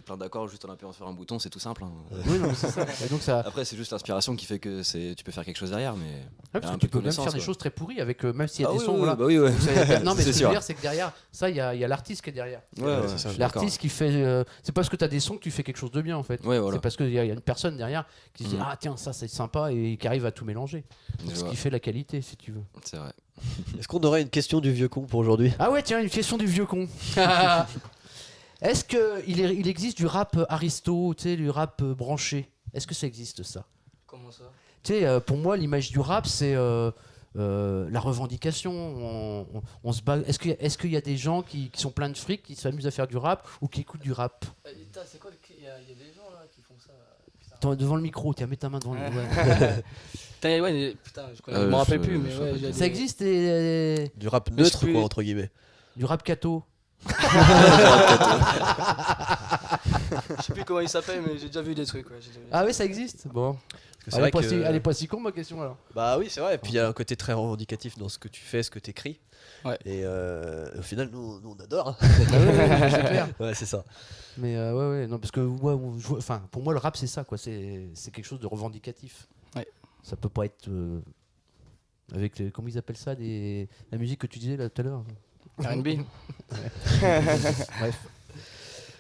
[SPEAKER 5] plein d'accords juste en appuyant sur un bouton, c'est tout simple. Hein.
[SPEAKER 1] Oui, non, mais c'est ça. Et donc ça,
[SPEAKER 5] Après, c'est juste l'inspiration qui fait que tu peux faire quelque chose derrière. Mais
[SPEAKER 1] parce
[SPEAKER 5] un
[SPEAKER 1] que
[SPEAKER 5] peu
[SPEAKER 1] tu
[SPEAKER 5] de
[SPEAKER 1] peux même
[SPEAKER 5] connaissance,
[SPEAKER 1] faire des
[SPEAKER 5] quoi.
[SPEAKER 1] choses très pourries avec, même s'il y a
[SPEAKER 5] Ah
[SPEAKER 1] des
[SPEAKER 5] oui,
[SPEAKER 1] sons.
[SPEAKER 5] oui,
[SPEAKER 1] Voilà.
[SPEAKER 5] bah oui, ouais.
[SPEAKER 1] Non, mais ce
[SPEAKER 5] C'est
[SPEAKER 1] que je veux
[SPEAKER 5] sûr.
[SPEAKER 1] dire, c'est que derrière, ça, il y a l'artiste qui est derrière.
[SPEAKER 5] Ouais,
[SPEAKER 2] c'est ça.
[SPEAKER 1] L'artiste qui fait. C'est parce que tu as des sons que tu fais quelque chose de bien en fait.
[SPEAKER 5] Ouais, voilà.
[SPEAKER 1] C'est parce qu'il y a une personne derrière qui se dit
[SPEAKER 5] Mhm.
[SPEAKER 1] ah tiens, ça c'est sympa et qui arrive à tout mélanger.
[SPEAKER 5] Je
[SPEAKER 1] Ce
[SPEAKER 5] vois.
[SPEAKER 1] qui fait la qualité, si tu veux.
[SPEAKER 5] C'est vrai.
[SPEAKER 2] Est-ce qu'on aurait une question du vieux con pour aujourd'hui?
[SPEAKER 1] Ah ouais, tiens, une question du vieux con. Est-ce qu'il existe du rap aristo, tu sais, du rap branché? Est-ce que ça existe ça?
[SPEAKER 6] Comment ça?
[SPEAKER 1] Tu sais, pour moi, l'image du rap, c'est la revendication. On se bat. Est-ce qu'il y a des gens qui sont pleins de fric, qui s'amusent à faire du rap ou qui écoutent du rap?
[SPEAKER 6] C'est quoi il y a des gens là qui font ça.
[SPEAKER 1] Attends, devant le micro, tiens, mets ta main devant le micro.
[SPEAKER 6] Putain, je me rappelle plus, mais ouais.
[SPEAKER 1] Ça existe
[SPEAKER 2] Du rap
[SPEAKER 6] Mais
[SPEAKER 2] neutre,
[SPEAKER 6] je suis-
[SPEAKER 2] quoi, entre guillemets.
[SPEAKER 1] du rap catho?
[SPEAKER 6] Je sais plus comment il s'appelle, mais j'ai déjà vu des trucs. Ouais,
[SPEAKER 1] Ah oui, ça existe. Bon.
[SPEAKER 2] Parce que c'est vrai que...
[SPEAKER 1] Elle est pas si con ma question alors.
[SPEAKER 2] Bah oui, c'est vrai. Et puis il y a un côté très revendicatif dans ce que tu fais, ce que tu écris.
[SPEAKER 6] Ouais.
[SPEAKER 2] Et au final, nous on adore.
[SPEAKER 1] C'est clair.
[SPEAKER 2] Ouais, c'est ça.
[SPEAKER 1] Mais ouais, non, parce que enfin, pour moi, le rap, c'est ça, quoi. C'est quelque chose de revendicatif.
[SPEAKER 6] Ouais.
[SPEAKER 1] Ça peut pas être avec comment ils appellent ça, la musique que tu disais là tout à l'heure.
[SPEAKER 6] R&B.
[SPEAKER 1] Bref.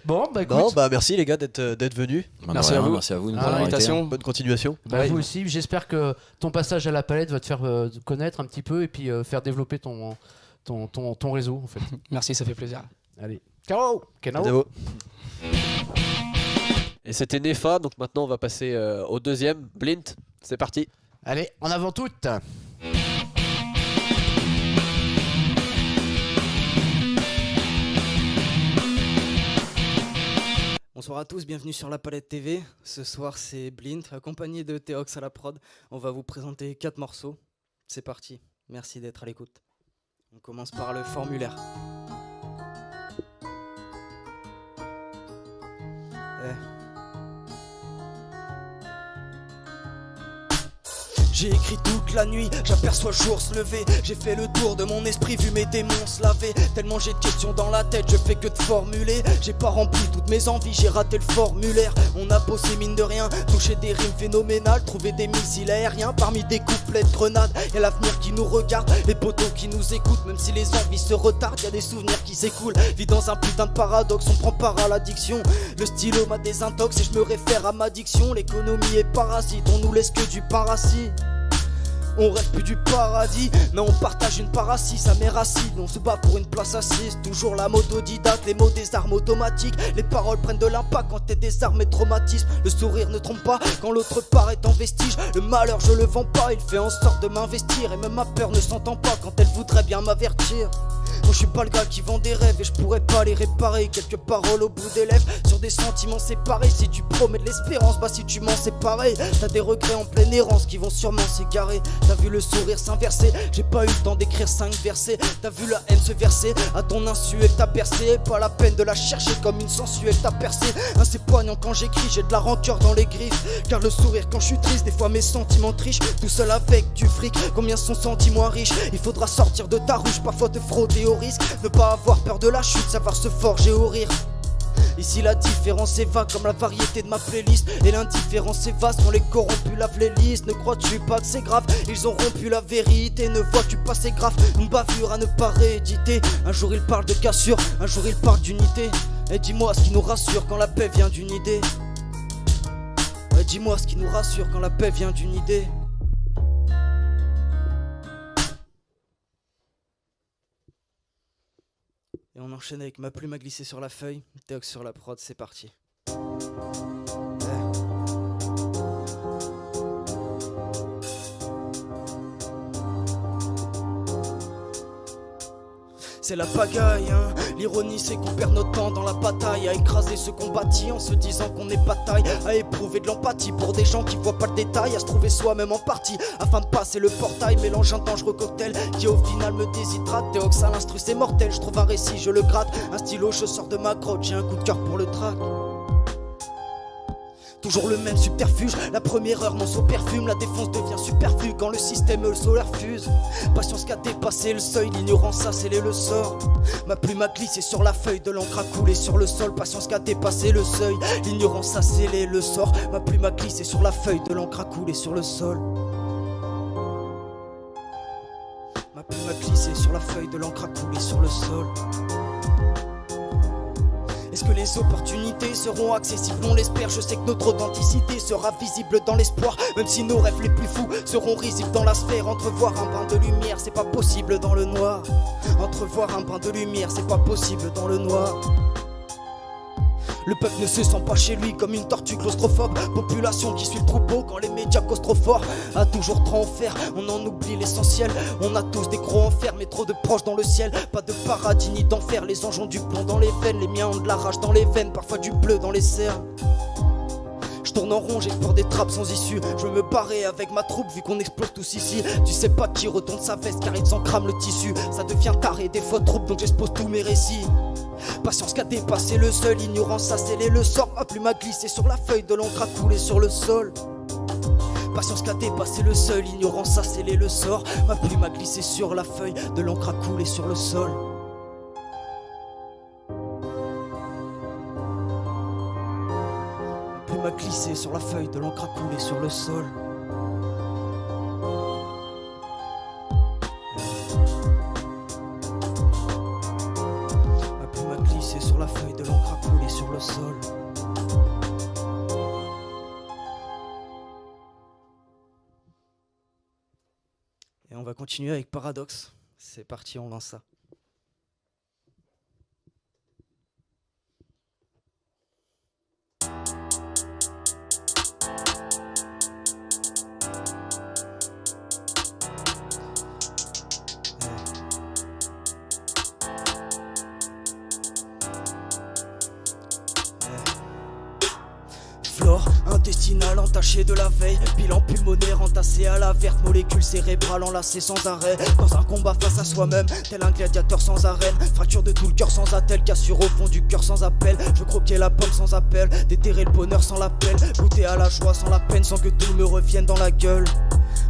[SPEAKER 1] Bon, bah écoute,
[SPEAKER 2] Non, bah merci les gars d'être venus.
[SPEAKER 5] Bah,
[SPEAKER 6] Merci
[SPEAKER 5] de rien,
[SPEAKER 6] à vous.
[SPEAKER 5] merci à vous de nous
[SPEAKER 1] Ah,
[SPEAKER 5] avoir
[SPEAKER 6] l'invitation.
[SPEAKER 5] invités, hein.
[SPEAKER 2] Bonne continuation.
[SPEAKER 1] bah,
[SPEAKER 6] Ouais.
[SPEAKER 1] vous aussi. J'espère que ton passage à la palette va te faire connaître un petit peu et puis faire développer ton réseau en fait.
[SPEAKER 6] Merci, ça fait plaisir.
[SPEAKER 1] Allez, ciao, Kenao.
[SPEAKER 2] Bravo. Et c'était Nefa, donc maintenant on va passer au deuxième. Blint, c'est parti.
[SPEAKER 1] Allez, en avant toutes.
[SPEAKER 7] Bonsoir à tous, bienvenue sur La Palette TV. Ce soir c'est Blint, accompagné de Théox à la prod. On va vous présenter 4 morceaux. C'est parti, merci d'être à l'écoute. On commence par le formulaire. J'ai écrit toute la nuit, j'aperçois le jour se lever. J'ai fait le tour de mon esprit, vu mes démons se laver. Tellement j'ai de questions dans la tête, je fais que de formuler. J'ai pas rempli toutes mes envies, j'ai raté le formulaire. On a bossé mine de rien, touché des rimes phénoménales, trouvé des missiles aériens parmi des couplets de grenades. Y'a l'avenir qui nous regarde, les poteaux qui nous écoutent. Même si les envies se retardent, y'a des souvenirs qui s'écoulent. Vis dans un putain de paradoxe, on prend part à l'addiction. Le stylo m'a désintox et je me réfère à ma diction. L'économie est parasite, on nous laisse que du parasite. On rêve plus du paradis, mais on partage une paracie, ça m'est racine. On se bat pour une place assise, toujours la mode autodidacte, les mots des armes automatiques. Les paroles prennent de l'impact quand t'es désarmé, traumatisme. Le sourire ne trompe pas quand l'autre part est en vestige. Le malheur je le vends pas, il fait en sorte de m'investir. Et même ma peur ne s'entend pas quand elle voudrait bien m'avertir. Non, je suis pas le gars qui vend des rêves et je pourrais pas les réparer. Quelques paroles au bout des lèvres sur des sentiments séparés. Si tu promets de l'espérance, bah si tu mens c'est pareil. T'as des regrets en pleine errance qui vont sûrement s'égarer. T'as vu le sourire s'inverser, j'ai pas eu le temps d'écrire 5 versets. T'as vu la haine se verser, à ton insu elle t'a percé. Pas la peine de la chercher comme une sensuelle t'a percé. C'est poignant quand j'écris, j'ai de la rancœur dans les griffes. Car le sourire quand je suis triste, des fois mes sentiments trichent. Tout seul avec du fric, combien sont sentiments riches. Il faudra sortir de ta ruche, parfois te frauder au risque. Ne pas avoir peur de la chute, savoir se forger au rire. Ici la différence est vague comme la variété de ma playlist. Et l'indifférence est vaste quand les corrompus lavent les listes. Ne crois-tu pas que c'est grave? Ils ont rompu la vérité. Ne vois-tu pas c'est grave? Une bavure à ne pas rééditer. Un jour ils parlent de cassure, un jour ils parlent d'unité. Et dis-moi ce qui nous rassure quand la paix vient d'une idée. Et dis-moi ce qui nous rassure quand la paix vient d'une idée. Et on enchaîne avec ma plume à glisser sur la feuille. Théox sur la prod, c'est parti. C'est la pagaille, hein. L'ironie c'est qu'on perd notre temps dans la bataille, à écraser ce qu'on bâtit en se disant qu'on n'est pas taille, à éprouver de l'empathie pour des gens qui voient pas le détail, à se trouver soi-même en partie afin de passer le portail, mélange un dangereux cocktail qui au final me déshydrate. Théox à l'instru c'est mortel, je trouve un récit, je le gratte, un stylo je sors de ma grotte, j'ai un coup de cœur pour le track. Toujours le même subterfuge, la première heure mon saut perfume, la défense devient superflue quand le système le solaire fuse. Patience qu'a dépassé le seuil, l'ignorance a scellé le sort. Ma plume a glissé sur la feuille, de l'encre a coulé sur le sol. Patience qu'a dépassé le seuil, l'ignorance a scellé le sort. Ma plume a glissé sur la feuille, de l'encre a coulé sur le sol. Ma plume a glissé sur la feuille, de l'encre a coulé sur le sol. Est-ce que les opportunités seront accessibles? On l'espère, je sais que notre authenticité sera visible dans l'espoir. Même si nos rêves les plus fous seront risibles dans la sphère. Entrevoir un brin de lumière, c'est pas possible dans le noir. Entrevoir un brin de lumière, c'est pas possible dans le noir. Le peuple ne se sent pas chez lui comme une tortue claustrophobe. Population qui suit le troupeau quand les médias causent trop fort. A toujours trop en faire, on en oublie l'essentiel. On a tous des gros enfers mais trop de proches dans le ciel. Pas de paradis ni d'enfer, les anges ont du plomb dans les veines. Les miens ont de la rage dans les veines, parfois du bleu dans les cernes. Je tourne en rond, j'explore des trappes sans issue. Je veux me barrer avec ma troupe vu qu'on explose tous ici. Tu sais pas qui retourne sa veste car il s'en crame le tissu. Ça devient taré, des fois troupe donc j'expose tous mes récits. Patience qu'a dépassé le seuil, ignorance a scellé le sort. Ma plume a glissé sur la feuille, de l'encre a coulé sur le sol. Patience qu'a dépassé le seuil, l'ignorance a scellé le sort. Ma plume a glissé sur la feuille, de l'encre a coulé sur le sol. Ma plume a glissé sur la feuille, de l'encre a coulé sur le sol. Ma plume a glissé sur la feuille, de l'encre a coulé sur le sol. Et on va continuer avec Paradoxe. C'est parti, on lance ça. Flore intestinale entachée de la veille, bilan pulmonaire entassé à la verte, molécules cérébrales enlacées sans arrêt. Dans un combat face à soi-même, tel un gladiateur sans arène. Fracture de tout le cœur sans attelle, cassure au fond du cœur sans appel. Je veux croquer la pomme sans appel, déterrer le bonheur sans l'appel. Goûter à la joie sans la peine, sans que tout me revienne dans la gueule.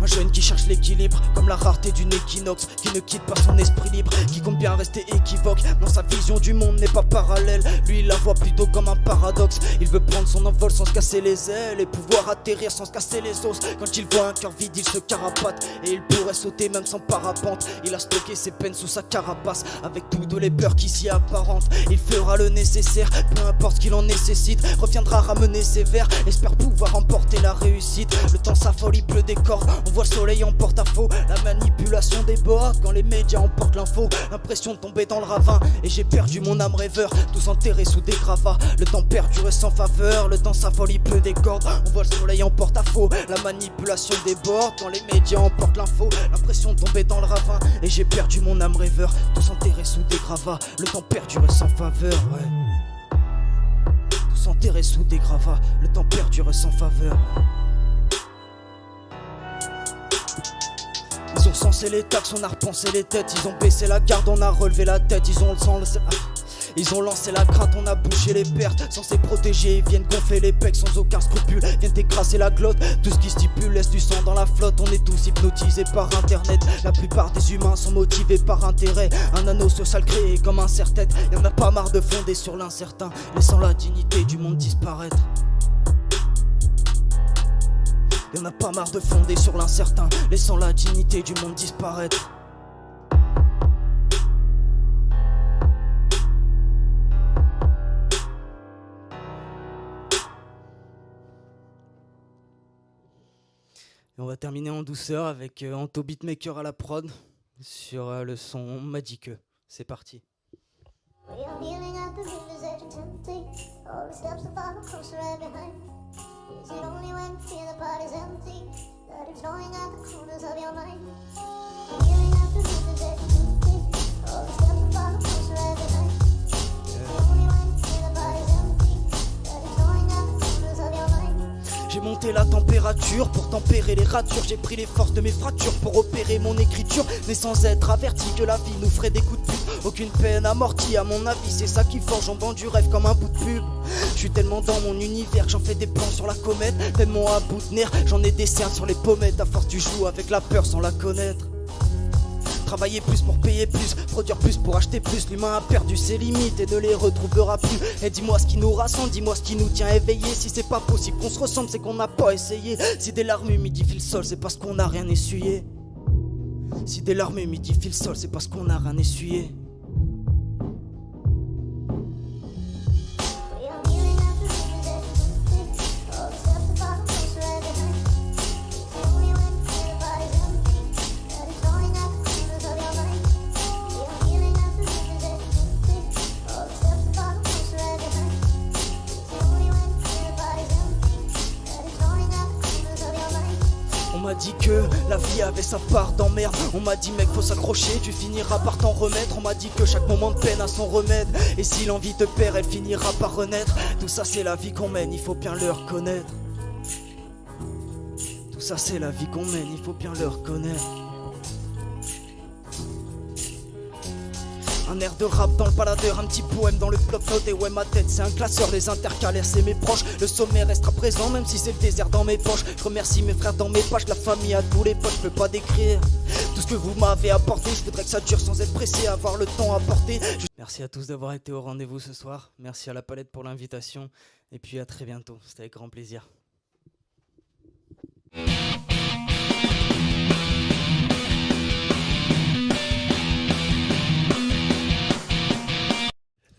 [SPEAKER 7] Un jeune qui cherche l'équilibre, comme la rareté d'une équinoxe, qui ne quitte pas son esprit libre, qui compte bien rester équivoque. Non, sa vision du monde n'est pas parallèle, lui il la voit plutôt comme un paradoxe. Il veut prendre son envol sans se casser les ailes, et pouvoir atterrir sans se casser les os. Quand il voit un cœur vide, il se carapate, et il pourrait sauter même sans parapente. Il a stocké ses peines sous sa carapace, avec toutes les peurs qui s'y apparentent. Il fera le nécessaire, peu importe ce qu'il en nécessite. Reviendra ramener ses vers, espère pouvoir emporter la réussite. Le temps s'affole, il pleut des cordes, On voit le soleil en porte-à-faux. La manipulation déborde quand les médias emportent l'info. L'impression de tomber dans le ravin. Et j'ai perdu mon âme rêveur, tous enterrés sous des gravats. Le temps perdure sans faveur, le temps s'affole, il pleut des cordes. On voit le soleil en porte-à-faux. La manipulation déborde quand les médias emportent l'info. L'impression de tomber dans le ravin. Et j'ai perdu mon âme rêveur, tous enterrés sous des gravats. Le temps perdure sans faveur, ouais. Tous enterrés sous des gravats. Le temps perdure sans faveur. Ils ont censé les taxes, on a repensé les têtes. Ils ont baissé la garde, on a relevé la tête. Ils ont le sang, ils ont lancé la crainte, on a bouché les pertes. Censés protéger, ils viennent gonfler les pecs sans aucun scrupule. Viennent écraser la glotte, tout ce qui stipule laisse du sang dans la flotte. On est tous hypnotisés par internet. La plupart des humains sont motivés par intérêt. Un anneau social créé comme un serre-tête. Y'en a pas marre de fonder sur l'incertain, laissant la dignité du monde disparaître. Y'en a pas marre de fonder sur l'incertain, laissant la dignité du monde disparaître. Et on va terminer en douceur avec Anto Beatmaker à la prod sur le son Magique. C'est parti.
[SPEAKER 8] We are kneeling at the river's edge and tempting. All the steps are far closer right behind. Is it only when you feel the party's empty that it's gnawing at the corners of your mind? Kneeling at the river's edge and tempting. All the steps are far closer right behind. Is it only when you feel the party's empty that it's gnawing at the corners of your mind?
[SPEAKER 7] J'ai monté la température pour tempérer les ratures. J'ai pris les forces de mes fractures pour opérer mon écriture. Mais sans être averti que la vie nous ferait des coups de pute. Aucune peine amortie à mon avis, c'est ça qui forge. On vend du rêve comme un bout de pub. Je suis tellement dans mon univers que j'en fais des plans sur la comète. Tellement à bout de nerfs, j'en ai des cernes sur les pommettes. À force tu joues avec la peur sans la connaître. Travailler plus pour payer plus, produire plus pour acheter plus. L'humain a perdu ses limites et ne les retrouvera plus. Et dis-moi ce qui nous rassemble, dis-moi ce qui nous tient éveillés. Si c'est pas possible qu'on se ressemble, c'est qu'on n'a pas essayé. Si des larmes humidifient le sol, c'est parce qu'on n'a rien essuyé. Si des larmes humidifient le sol, c'est parce qu'on n'a rien essuyé.
[SPEAKER 8] We are kneeling at the river's edge and tempting. All the steps are far closer right behind. Is it only when you feel the party's empty that it's gnawing at the corners of your mind? We are kneeling at the river's edge and tempting. All the steps are far closer right behind. Is it only when you feel the party's empty that it's gnawing at the corners of your mind?
[SPEAKER 7] On m'a dit que la vie avait sa part d'emmerde. On m'a dit mec faut s'accrocher, tu finiras par t'en remettre. On m'a dit que chaque moment de peine a son remède. Et si l'envie te perd, elle finira par renaître. Tout ça c'est la vie qu'on mène, il faut bien le reconnaître. Tout ça c'est la vie qu'on mène, il faut bien le reconnaître. Un air de rap dans le baladeur, un petit poème dans le bloc-notes. Et ouais ma tête c'est un classeur, les intercalaires c'est mes proches. Le sommet restera présent même si c'est le désert dans mes poches. Je remercie mes frères dans mes pages, la famille à tous les potes. Je peux pas décrire tout ce que vous m'avez apporté. Je voudrais que ça dure sans être pressé, avoir le temps à porter. Merci à tous d'avoir été au rendez-vous ce soir. Merci à la palette pour l'invitation. Et puis à très bientôt, c'était avec grand plaisir.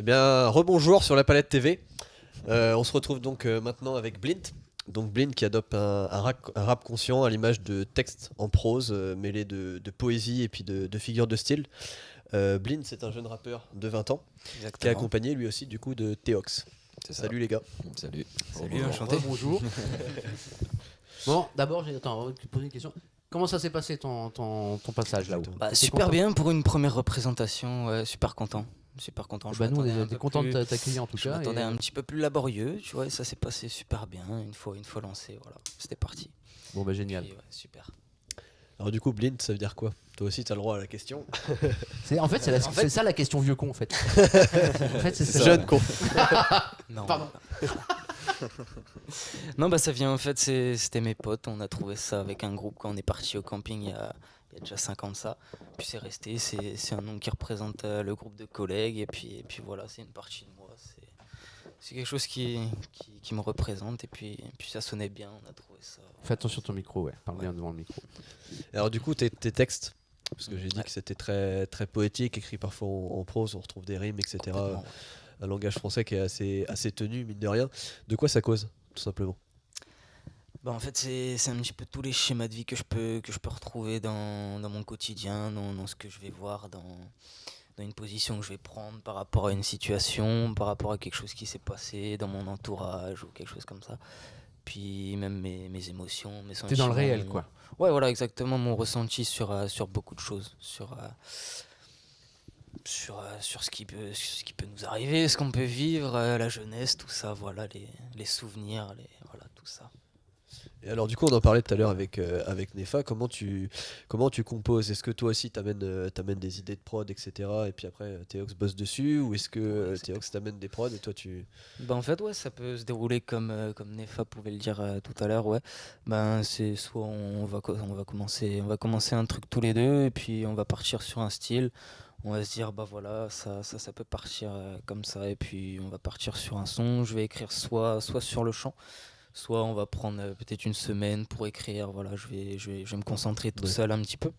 [SPEAKER 2] Eh bien, rebonjour sur la Palette TV. On se retrouve donc maintenant avec Blint. Donc Blint qui adopte un rap conscient à l'image de textes en prose mêlés de poésie et puis de figures de style. Blint c'est un jeune rappeur de 20 ans qui est accompagné lui aussi du coup de Théox. Salut les gars.
[SPEAKER 5] Salut.
[SPEAKER 1] Salut, enchanté. Bonjour. Bon, d'abord, on va te poser une question. Comment ça s'est passé ton passage là-haut?
[SPEAKER 6] Super
[SPEAKER 1] content?
[SPEAKER 6] bien pour une première représentation, ouais, super content. Super content.
[SPEAKER 1] Bah nous, on est content de t'accueillir en tout
[SPEAKER 6] Je
[SPEAKER 1] cas.
[SPEAKER 6] m'attendais un petit peu plus laborieux, tu vois, et ça s'est passé super bien. Une fois lancé, voilà, c'était parti.
[SPEAKER 1] Bon, bah génial.
[SPEAKER 6] Et ouais, super.
[SPEAKER 2] Alors du coup Blint ça veut dire quoi? Toi aussi t'as le droit à la question.
[SPEAKER 1] En fait, c'est ça la question vieux con en fait. En fait, c'est ça.
[SPEAKER 2] Jeune con.
[SPEAKER 6] Non.
[SPEAKER 1] Pardon.
[SPEAKER 6] Non, bah ça vient en fait, c'était mes potes, on a trouvé ça avec un groupe quand on est parti au camping il y a déjà 5 ans de ça. Puis c'est resté, c'est un nom qui représente le groupe de collègues et puis voilà, c'est une partie de moi. C'est quelque chose qui me représente et puis ça sonnait bien, on a trouvé ça.
[SPEAKER 1] Fais attention à ton micro, ouais. Parle bien devant le micro.
[SPEAKER 2] Alors du coup tes textes, parce que j'ai dit que c'était très, très poétique, écrit parfois en prose, on retrouve des rimes, etc.
[SPEAKER 6] Complètement.
[SPEAKER 2] Un langage français qui est assez tenu, mine de rien. De quoi ça cause, tout simplement?
[SPEAKER 6] Bah, en fait, c'est un petit peu tous les schémas de vie que je peux retrouver dans mon quotidien, dans ce que je vais voir, dans une position que je vais prendre par rapport à une situation, par rapport à quelque chose qui s'est passé dans mon entourage ou quelque chose comme ça. Puis même mes émotions, mes sentiments.
[SPEAKER 1] T'es dans le réel, quoi.
[SPEAKER 6] Ouais, voilà, exactement, mon ressenti sur beaucoup de choses, sur ce qui peut nous arriver, ce qu'on peut vivre, la jeunesse, tout ça, voilà, les souvenirs, voilà, tout ça.
[SPEAKER 2] Et alors du coup on en parlait tout à l'heure avec Nefa, comment tu composes? Est-ce que toi aussi t'amènes des idées de prod, etc. et puis après Théox bosse dessus, ou est-ce que Théox t'amène des prods et toi tu...
[SPEAKER 6] Bah en fait ouais, ça peut se dérouler comme Nefa pouvait le dire tout à l'heure, ouais. Ben c'est soit on va commencer un truc tous les deux et puis on va partir sur un style. On va se dire bah voilà, ça peut partir comme ça, et puis on va partir sur un son. Je vais écrire soit sur le champ, soit on va prendre peut-être une semaine pour écrire. Voilà, je vais me concentrer tout seul un petit peu.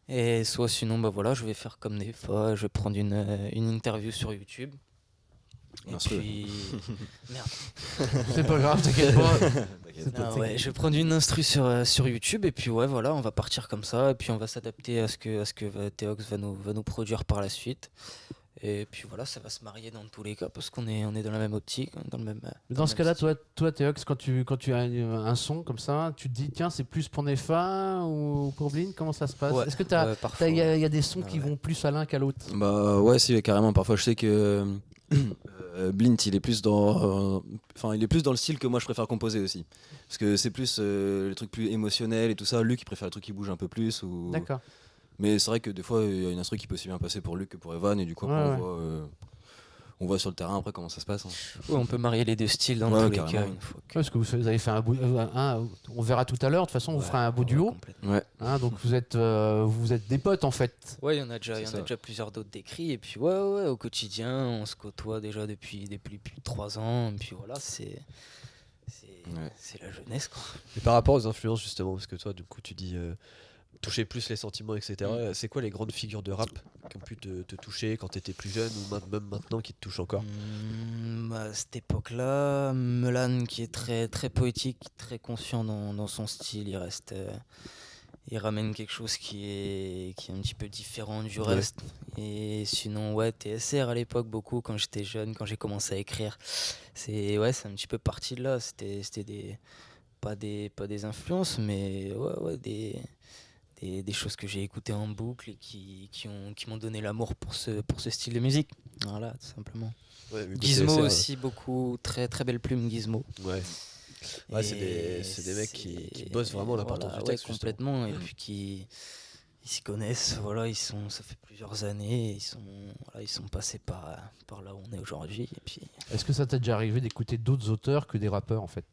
[SPEAKER 6] Et soit sinon bah voilà, je vais faire comme des fois, je vais prendre une interview sur YouTube. Et
[SPEAKER 5] Bien sûr.
[SPEAKER 6] puis merde.
[SPEAKER 1] C'est pas grave, t'inquiète pas.
[SPEAKER 6] Ah ouais, je vais prendre une instru sur YouTube et puis ouais voilà, on va partir comme ça et puis on va s'adapter à ce que Théox va nous produire par la suite. Et puis voilà, ça va se marier dans tous les cas parce qu'on est dans la même optique, dans le même.
[SPEAKER 1] Dans ce cas-là, toi Théox, quand tu as un son comme ça, tu te dis tiens, c'est plus pour Nefa ou pour Blin, comment ça se passe?
[SPEAKER 6] Ouais,
[SPEAKER 1] Est-ce que
[SPEAKER 6] parfois,
[SPEAKER 1] il y a des sons
[SPEAKER 6] Ah
[SPEAKER 1] qui
[SPEAKER 6] ouais.
[SPEAKER 1] vont plus à l'un qu'à l'autre?
[SPEAKER 5] Bah ouais, si, carrément. Parfois, je sais que Blint, il est plus dans le style que moi je préfère composer aussi. Parce que c'est plus les trucs plus émotionnels et tout ça. Luc, il préfère les trucs qui bougent un peu plus.
[SPEAKER 1] D'accord.
[SPEAKER 5] Mais c'est vrai que des fois, il y a une instru qui peut aussi bien passer pour Luc que pour Evan. Et du coup, après, on voit sur le terrain après comment ça se passe. Hein.
[SPEAKER 6] Ouais, on peut marier les deux styles dans
[SPEAKER 5] Ouais,
[SPEAKER 6] tous les
[SPEAKER 5] carrément.
[SPEAKER 6] cas une fois que.
[SPEAKER 1] Parce que vous avez fait un bout, on verra tout à l'heure. De toute façon, vous ferez un beau duo.
[SPEAKER 6] Complètement.
[SPEAKER 5] Ouais.
[SPEAKER 1] Hein, donc vous êtes des potes en fait.
[SPEAKER 6] Ouais, il y en a déjà
[SPEAKER 5] C'est ça.
[SPEAKER 6] plusieurs d'autres d'écrits. Et puis ouais, au quotidien, on se côtoie déjà depuis plus de 3 ans. Et puis voilà, c'est la jeunesse quoi.
[SPEAKER 2] Et par rapport aux influences justement, parce que toi du coup tu dis toucher plus les sentiments, etc. C'est quoi les grandes figures de rap qui ont pu te toucher quand t'étais plus jeune, ou même maintenant qui te touchent encore?
[SPEAKER 6] À cette époque-là, Melan qui est très, très poétique, très conscient dans son style, il ramène quelque chose qui est un petit peu différent du reste. Et sinon, ouais, TSR à l'époque, beaucoup, quand j'étais jeune, quand j'ai commencé à écrire, c'est un petit peu parti de là. C'était pas des influences, mais ouais, des choses que j'ai écoutées en boucle et qui m'ont donné l'amour pour ce style de musique. Voilà, tout simplement.
[SPEAKER 2] Ouais, vu que
[SPEAKER 6] Gizmo
[SPEAKER 2] TSR,
[SPEAKER 6] aussi, beaucoup, très très belle plume Gizmo.
[SPEAKER 2] Ouais. Ouais, c'est des mecs qui bossent vraiment l'importance du texte, justement.
[SPEAKER 6] complètement, et puis qui ils s'y connaissent, voilà, ça fait plusieurs années, ils sont passés par là où on est aujourd'hui, et puis
[SPEAKER 1] Est-ce que ça t'est déjà arrivé d'écouter d'autres auteurs que des rappeurs en fait?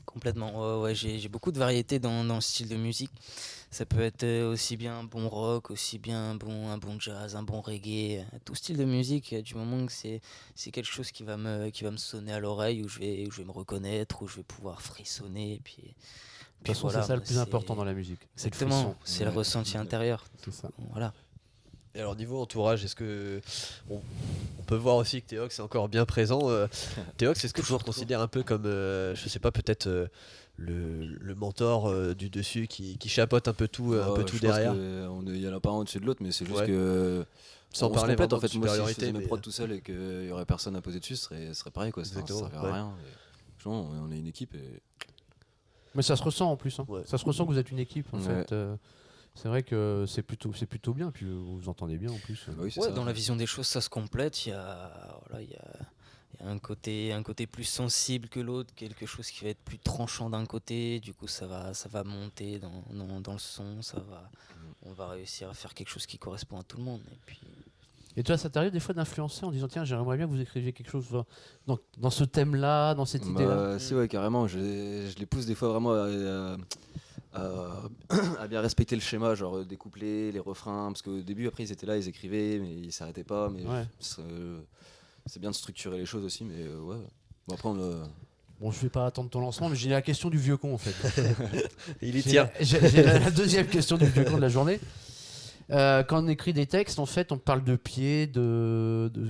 [SPEAKER 6] complètement, ouais, j'ai beaucoup de variété dans le style de musique. Ça peut être aussi bien un bon rock, aussi bien un bon jazz, un bon reggae, tout style de musique, du moment que c'est quelque chose qui va me sonner à l'oreille, où je vais me reconnaître, où je vais pouvoir frissonner, et puis
[SPEAKER 1] De toute façon,
[SPEAKER 6] voilà,
[SPEAKER 1] c'est ça le plus
[SPEAKER 6] c'est-
[SPEAKER 1] important dans la musique. C'est le
[SPEAKER 6] Exactement,
[SPEAKER 1] frisson.
[SPEAKER 6] c'est le ressenti intérieur.
[SPEAKER 1] C'est ça.
[SPEAKER 6] Voilà.
[SPEAKER 2] Et alors niveau entourage, est-ce que on peut voir aussi que Théox est encore bien présent? Théox, est-ce que tu te considères un peu comme, je sais pas, peut-être le mentor du dessus qui chapeaute un peu tout, tout derrière?
[SPEAKER 5] Il y en a pas un au-dessus de l'autre, mais c'est juste
[SPEAKER 2] Ouais.
[SPEAKER 5] que.
[SPEAKER 2] Sans
[SPEAKER 5] on se
[SPEAKER 2] parler
[SPEAKER 5] complète, en
[SPEAKER 2] vraiment
[SPEAKER 5] fait.
[SPEAKER 2] de
[SPEAKER 5] Moi, si je
[SPEAKER 2] supériorité,
[SPEAKER 5] faisais mes
[SPEAKER 2] mais-
[SPEAKER 5] prods tout seul et qu'il y aurait personne à poser dessus, ce serait pareil, quoi. Ça
[SPEAKER 2] Exactement,
[SPEAKER 5] servirait
[SPEAKER 2] ouais.
[SPEAKER 5] à rien. Et, franchement, on est une équipe et.
[SPEAKER 1] Mais ça se ressent en plus. Hein.
[SPEAKER 2] Ouais.
[SPEAKER 1] Ça se ressent que vous êtes une équipe en
[SPEAKER 5] Ouais.
[SPEAKER 1] fait. C'est vrai que c'est plutôt bien. Puis vous vous entendez bien en plus.
[SPEAKER 5] Bah oui, c'est
[SPEAKER 6] Ouais,
[SPEAKER 5] ça.
[SPEAKER 6] dans la vision des choses, ça se complète. Il y a un côté plus sensible que l'autre, quelque chose qui va être plus tranchant d'un côté. Du coup, ça va monter dans le son. On va réussir à faire quelque chose qui correspond à tout le monde. Et puis,
[SPEAKER 1] Et toi, ça t'arrive des fois d'influencer en disant tiens, j'aimerais bien que vous écriviez quelque chose dans ce thème-là, dans cette idée-là?
[SPEAKER 5] Bah, si, ouais, carrément. Je les pousse des fois vraiment à bien respecter le schéma, genre des couplets, les refrains. Parce qu'au début, après, ils étaient là, ils écrivaient, mais ils s'arrêtaient pas. Mais
[SPEAKER 1] Ouais.
[SPEAKER 5] c'est bien de structurer les choses aussi, mais ouais. Bon, après,
[SPEAKER 1] Bon, je vais pas attendre ton lancement, mais j'ai la question du vieux con en fait.
[SPEAKER 2] Il y
[SPEAKER 1] J'ai
[SPEAKER 2] tient.
[SPEAKER 1] j'ai la deuxième question du vieux con de la journée. Quand on écrit des textes, en fait, on parle de pieds,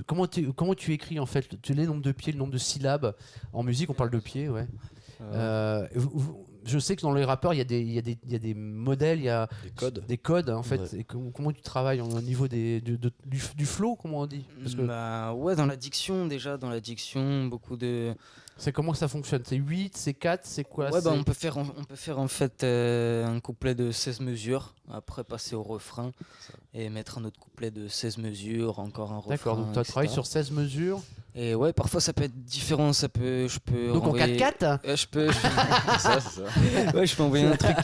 [SPEAKER 1] comment tu écris en fait? Tu sais, le nombre de pieds, le nombre de syllabes. En musique, on parle de pieds, ouais. Je sais que dans les rappeurs, il y a des modèles, il y a
[SPEAKER 2] Des codes.
[SPEAKER 1] en fait.
[SPEAKER 2] Ouais.
[SPEAKER 1] Et comment tu travailles au niveau du flow, comment on dit? Parce que
[SPEAKER 6] Bah ouais, dans l'addiction déjà, beaucoup de...
[SPEAKER 1] c'est comment ça fonctionne? C'est 8, c'est 4, c'est quoi?
[SPEAKER 6] Ouais, bah,
[SPEAKER 1] c'est-
[SPEAKER 6] on peut faire en fait un couplet de 16 mesures, après passer au refrain et mettre un autre couplet de 16 mesures, encore un refrain.
[SPEAKER 1] D'accord, donc tu as travaillé
[SPEAKER 6] etc.
[SPEAKER 1] sur 16 mesures.
[SPEAKER 6] Et ouais, parfois ça peut être différent, je peux
[SPEAKER 1] Donc en
[SPEAKER 6] envoyer-
[SPEAKER 1] 4-4
[SPEAKER 6] Je peux,
[SPEAKER 5] C'est ça, c'est ça.
[SPEAKER 6] ouais, je peux envoyer un truc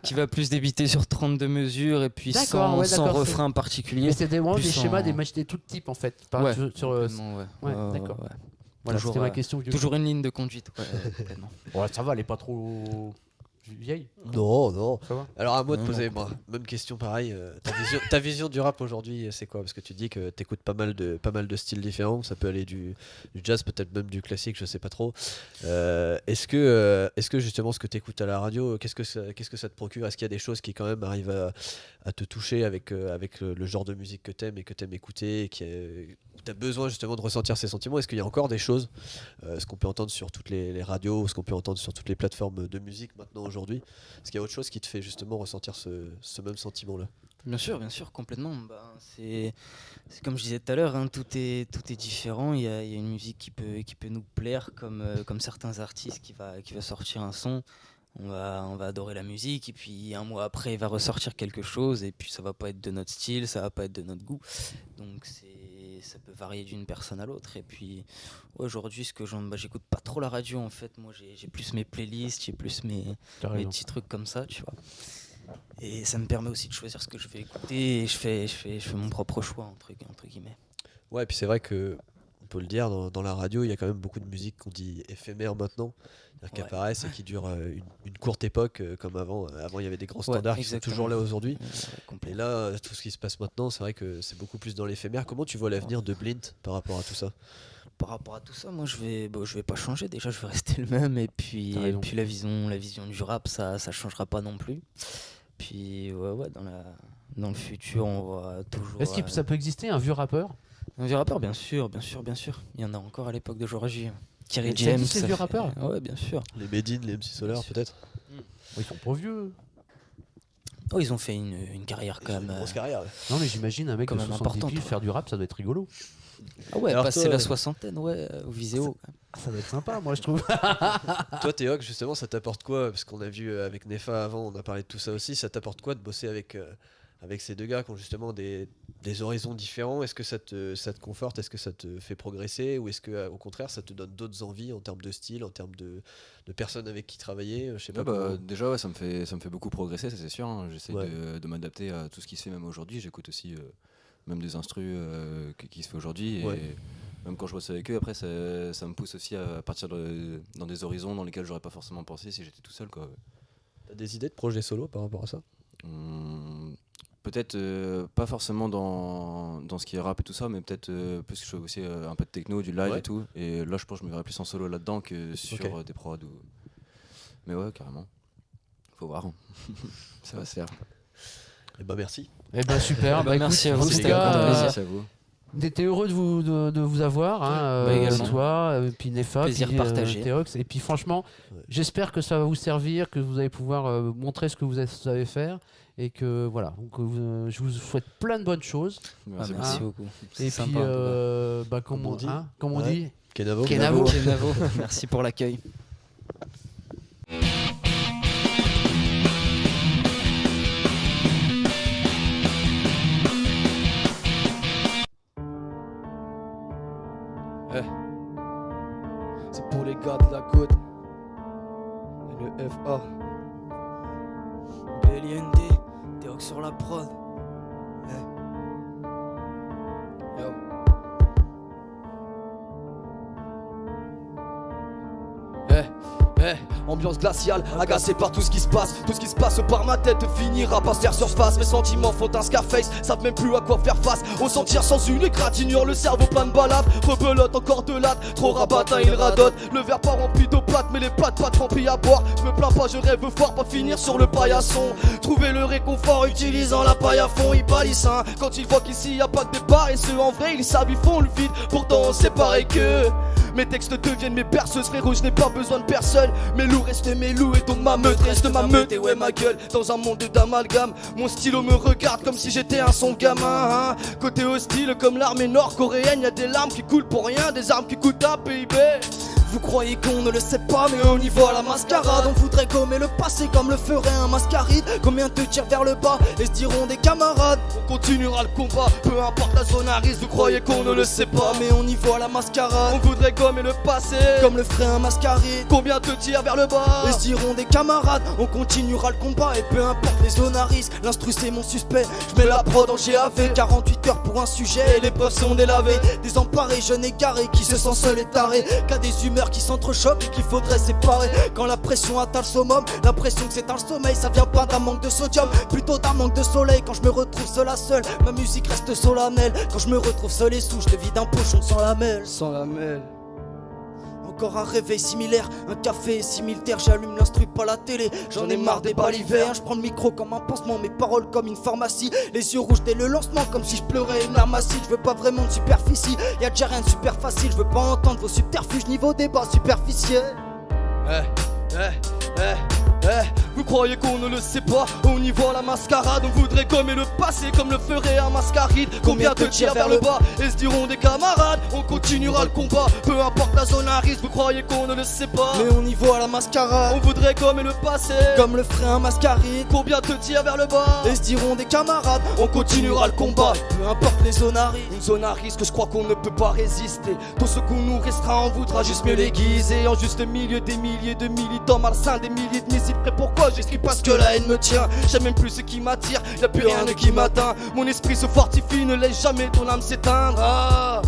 [SPEAKER 6] qui va plus débiter sur 32 mesures et puis
[SPEAKER 1] D'accord, ouais,
[SPEAKER 6] sans
[SPEAKER 1] d'accord,
[SPEAKER 6] refrain particulier.
[SPEAKER 1] Mais c'est vraiment
[SPEAKER 6] Plus
[SPEAKER 1] des
[SPEAKER 6] en-
[SPEAKER 1] schémas, des tout types en fait.
[SPEAKER 6] Ouais,
[SPEAKER 1] sur,
[SPEAKER 6] complètement, ouais.
[SPEAKER 1] ouais, d'accord.
[SPEAKER 6] ouais.
[SPEAKER 1] voilà,
[SPEAKER 6] toujours,
[SPEAKER 1] c'était ma question. vieux.
[SPEAKER 6] Toujours une ligne de conduite. Ouais, complètement.
[SPEAKER 1] Ouais, ça va, elle est pas trop vieille.
[SPEAKER 2] Non.
[SPEAKER 1] Ça va.
[SPEAKER 2] Alors à moi de
[SPEAKER 6] Non,
[SPEAKER 2] poser,
[SPEAKER 6] non.
[SPEAKER 2] moi, même question pareil. Ta vision du rap aujourd'hui, c'est quoi? Parce que tu dis que t'écoutes pas mal de styles différents. Ça peut aller du jazz, peut-être même du classique, je sais pas trop. Est-ce que justement ce que t'écoutes à la radio, qu'est-ce que ça te procure? Est-ce qu'il y a des choses qui quand même arrivent à te toucher avec le genre de musique que t'aimes et que t'aimes écouter, et où t'as besoin justement de ressentir ces sentiments? Est-ce qu'il y a encore des choses, ce qu'on peut entendre sur toutes les radios, ce qu'on peut entendre sur toutes les plateformes de musique maintenant aujourd'hui? Est-ce qu'il y a autre chose qui te fait justement ressentir ce même sentiment-là?
[SPEAKER 6] Bien sûr, complètement. C'est comme je disais tout à l'heure, hein, tout est différent. Il y a une musique qui peut nous plaire, comme certains artistes qui va sortir un son. On va adorer la musique et puis un mois après il va ressortir quelque chose et puis ça va pas être de notre style, ça va pas être de notre goût. Donc ça peut varier d'une personne à l'autre. Et puis aujourd'hui j'écoute pas trop la radio en fait. Moi j'ai plus mes playlists, j'ai plus mes petits trucs comme ça, tu vois. Et ça me permet aussi de choisir ce que je vais écouter et je fais mon propre choix entre guillemets.
[SPEAKER 2] Ouais, et puis c'est vrai que on peut le dire, dans la radio, il y a quand même beaucoup de musique qu'on dit éphémère maintenant, c'est-à-dire qui
[SPEAKER 6] Ouais.
[SPEAKER 2] apparaissent et qui durent une courte époque, comme avant. Avant, il y avait des grands
[SPEAKER 6] Ouais,
[SPEAKER 2] standards qui sont
[SPEAKER 6] exactement.
[SPEAKER 2] toujours là aujourd'hui. Et
[SPEAKER 6] Complètement.
[SPEAKER 2] là, tout ce qui se passe maintenant, c'est vrai que c'est beaucoup plus dans l'éphémère. Comment tu vois l'avenir de Blint par rapport à tout ça?
[SPEAKER 6] Par rapport à tout ça, moi je vais pas changer. Déjà, je vais rester le même. Et puis
[SPEAKER 1] T'as raison.
[SPEAKER 6] la vision du rap, ça changera pas non plus. Puis ouais, dans le futur, on va toujours.
[SPEAKER 1] Est-ce que ça peut exister un vieux rappeur?
[SPEAKER 6] Un vieux rappeur, bien sûr. Il y en a encore à l'époque de Georgie. Thierry
[SPEAKER 1] Ça
[SPEAKER 6] James.
[SPEAKER 1] existe, ces
[SPEAKER 6] ça
[SPEAKER 1] vieux
[SPEAKER 6] fait-
[SPEAKER 1] rappeurs
[SPEAKER 6] Ouais, bien sûr.
[SPEAKER 2] Les Medine, les MC Solar,
[SPEAKER 6] Bien sûr.
[SPEAKER 2] peut-être?
[SPEAKER 1] Ils sont pas vieux.
[SPEAKER 6] Oh, ils ont fait une carrière quand même.
[SPEAKER 2] Une grosse carrière. Ouais.
[SPEAKER 1] Non, mais j'imagine un mec
[SPEAKER 6] Quand
[SPEAKER 1] de
[SPEAKER 6] même
[SPEAKER 1] 70
[SPEAKER 6] importante,
[SPEAKER 1] piges
[SPEAKER 6] ouais.
[SPEAKER 1] faire du rap, ça doit être rigolo.
[SPEAKER 6] Ah ouais,
[SPEAKER 2] Alors
[SPEAKER 6] passer
[SPEAKER 2] toi,
[SPEAKER 6] la soixantaine, ouais, au Viséo.
[SPEAKER 1] Ça doit être sympa, moi je trouve.
[SPEAKER 2] Toi, Théoc, justement, ça t'apporte quoi? Parce qu'on a vu avec Nefa avant, on a parlé de tout ça aussi. Ça t'apporte quoi de bosser avec ces deux gars qui ont justement des horizons différents? Est-ce que ça te conforte? Est-ce que ça te fait progresser? Ou est-ce que au contraire, ça te donne d'autres envies en termes de style, en termes de personnes avec qui travailler? Je sais pas. comment-
[SPEAKER 5] Déjà, ouais, ça me fait beaucoup progresser, ça c'est sûr. Hein. J'essaie
[SPEAKER 2] Ouais.
[SPEAKER 5] de m'adapter à tout ce qui se fait même aujourd'hui. J'écoute aussi même des instrus qui se fait aujourd'hui. Et
[SPEAKER 2] Ouais.
[SPEAKER 5] même quand je bosse avec eux, après, ça me pousse aussi à partir dans des horizons dans lesquels j'aurais pas forcément pensé si j'étais tout seul. Quoi.
[SPEAKER 2] T'as des idées de projets solo par rapport à ça?
[SPEAKER 5] Peut-être pas forcément dans ce qui est rap et tout ça, mais peut-être plus que je fais aussi un peu de techno, du live
[SPEAKER 2] Ouais.
[SPEAKER 5] et tout. Et là, je pense que je me verrais plus en solo là-dedans que sur
[SPEAKER 2] Ok.
[SPEAKER 5] des prods. Mais ouais, carrément. Faut voir. Ça va se faire.
[SPEAKER 2] Eh ben merci.
[SPEAKER 1] Eh ben super.
[SPEAKER 6] Bah, merci
[SPEAKER 1] écoute,
[SPEAKER 6] à vous,
[SPEAKER 1] en tout
[SPEAKER 6] c'était
[SPEAKER 1] cas,
[SPEAKER 6] un plaisir.
[SPEAKER 5] Merci à vous.
[SPEAKER 1] on était heureux de vous avoir, hein,
[SPEAKER 6] Bah, également.
[SPEAKER 1] toi, puis Nefa,
[SPEAKER 6] Plaisir
[SPEAKER 1] puis
[SPEAKER 6] partagé.
[SPEAKER 1] Théox. Et puis franchement,
[SPEAKER 2] Ouais.
[SPEAKER 1] j'espère que ça va vous servir, que vous allez pouvoir montrer ce que vous savez faire. Et que voilà, donc, je vous souhaite plein de bonnes choses.
[SPEAKER 5] Merci
[SPEAKER 6] Ah,
[SPEAKER 5] beaucoup.
[SPEAKER 6] merci
[SPEAKER 1] beaucoup.
[SPEAKER 6] beaucoup.
[SPEAKER 1] Et
[SPEAKER 6] C'est
[SPEAKER 1] puis,
[SPEAKER 6] sympa, en tout cas.
[SPEAKER 1] comme on dit, comme on
[SPEAKER 2] Ouais.
[SPEAKER 1] dit,
[SPEAKER 2] Kenavo.
[SPEAKER 1] Kenavo.
[SPEAKER 6] Kenavo, merci pour l'accueil.
[SPEAKER 4] C'est pour les gars de la côte. Et le FA.
[SPEAKER 7] BLND, Théox sur la prod.
[SPEAKER 4] Yo. Ambiance glaciale, agacé par tout ce qui se passe. Tout ce qui se passe par ma tête finira par se faire surface. Mes sentiments font un Scarface, savent même plus à quoi faire face. Au sentir sans une égratignure, le cerveau plein de balades. Rebelote encore de latte, trop rabatin il radote. Le verre pas rempli d'eau plate, mais les pattes pas remplies à boire. Je me plains pas, je rêve fort, pas finir sur le paillasson. Trouver le réconfort utilisant la paille à fond, ils pâlissent hein. Quand ils voient qu'ici y a pas que des bars et ceux en vrai ils savent ils font le vide. Pourtant c'est pareil que mes textes deviennent mes perceuses, frérot, je n'ai pas besoin de personne. gueule. Mes loups restent mes loups et donc ma meute reste ma meute. Et ouais ma gueule, dans un monde d'amalgame, mon stylo me regarde comme si j'étais un son gamin, hein. Côté hostile comme l'armée nord-coréenne, y'a des larmes qui coulent pour rien, des armes qui coûtent un PIB.
[SPEAKER 7] Vous croyez qu'on ne le sait pas, mais on y va à la mascarade. On voudrait gommer le passé comme le ferait un mascaride. Combien te tirent vers le bas et se diront des camarades.
[SPEAKER 4] On continuera le combat, peu importe la zone à risque. Vous croyez qu'on ne le sait pas,
[SPEAKER 7] mais on y va à la mascarade.
[SPEAKER 4] On voudrait gommer le passé
[SPEAKER 7] comme le ferait un mascaride.
[SPEAKER 4] Combien te tirent vers le bas
[SPEAKER 7] et se diront des camarades. On continuera le combat et peu importe les zones à risque. L'instru c'est mon suspect, je mets la prod en GAV. 48 heures pour un sujet et les preuves sont délavées. Désemparés, jeunes égarés qui se sent seul et taré. Qu'a des humeurs qui s'entrechoquent et qu'il faudrait séparer. Quand la pression atteint le summum, l'impression que c'est un sommeil. Ça vient pas d'un manque de sodium, plutôt d'un manque de soleil. Quand je me retrouve seul à seul, ma musique reste solennelle. Quand je me retrouve seul et sous, je le vide un pochon sans lamelle.
[SPEAKER 4] Sans lamelle.
[SPEAKER 7] Encore un réveil similaire, un café similitaire, j'allume l'instru pas la télé, j'en ai marre des balivernes. Je prends le micro comme un pansement, mes paroles comme une pharmacie. Les yeux rouges dès le lancement, comme si je pleurais une larme acide. Je veux pas vraiment de superficie, y'a déjà rien de super facile. Je veux pas entendre vos subterfuges niveau débat superficiel.
[SPEAKER 4] Vous croyez qu'on ne le sait pas, on y va à la mascarade. On voudrait gommer le passé comme le ferait un mascaride. Combien te tirent vers le bas et se diront des camarades. On continuera le combat, peu importe la zone à risque. Vous croyez qu'on ne le sait pas,
[SPEAKER 7] mais on y va à la mascarade.
[SPEAKER 4] On voudrait gommer le passé
[SPEAKER 7] comme le ferait un mascaride.
[SPEAKER 4] Combien te tirent vers le bas
[SPEAKER 7] et se diront des camarades. On continuera le combat, peu importe les zones à risque.
[SPEAKER 4] Une zone à risque, je crois qu'on ne peut pas résister. Tout ce qu'on nous restera, on voudra juste mieux l'aiguiser. En juste milieu des milliers de militants malsains, des milliers de missiles prêts. Pourquoi j'écris parce que la haine me tient. J'aime même plus ce qui m'attire, y'a plus rien de qui m'atteint. Mon esprit se fortifie, ne laisse jamais ton âme s'éteindre. Ah.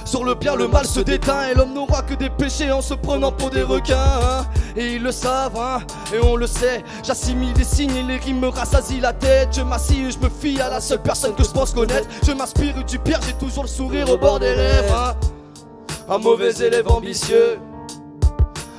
[SPEAKER 4] Sur le bien, le mal se déteint. Et l'homme n'aura que des péchés en se prenant pour des requins, hein. Et ils le savent, hein, et on le sait. J'assimile des signes et les rimes me rassasient la tête. Je m'assieds et je me fie à la seule personne que je pense connaître. Je m'inspire du pire, j'ai toujours le sourire au bord des lèvres, hein. Un mauvais élève ambitieux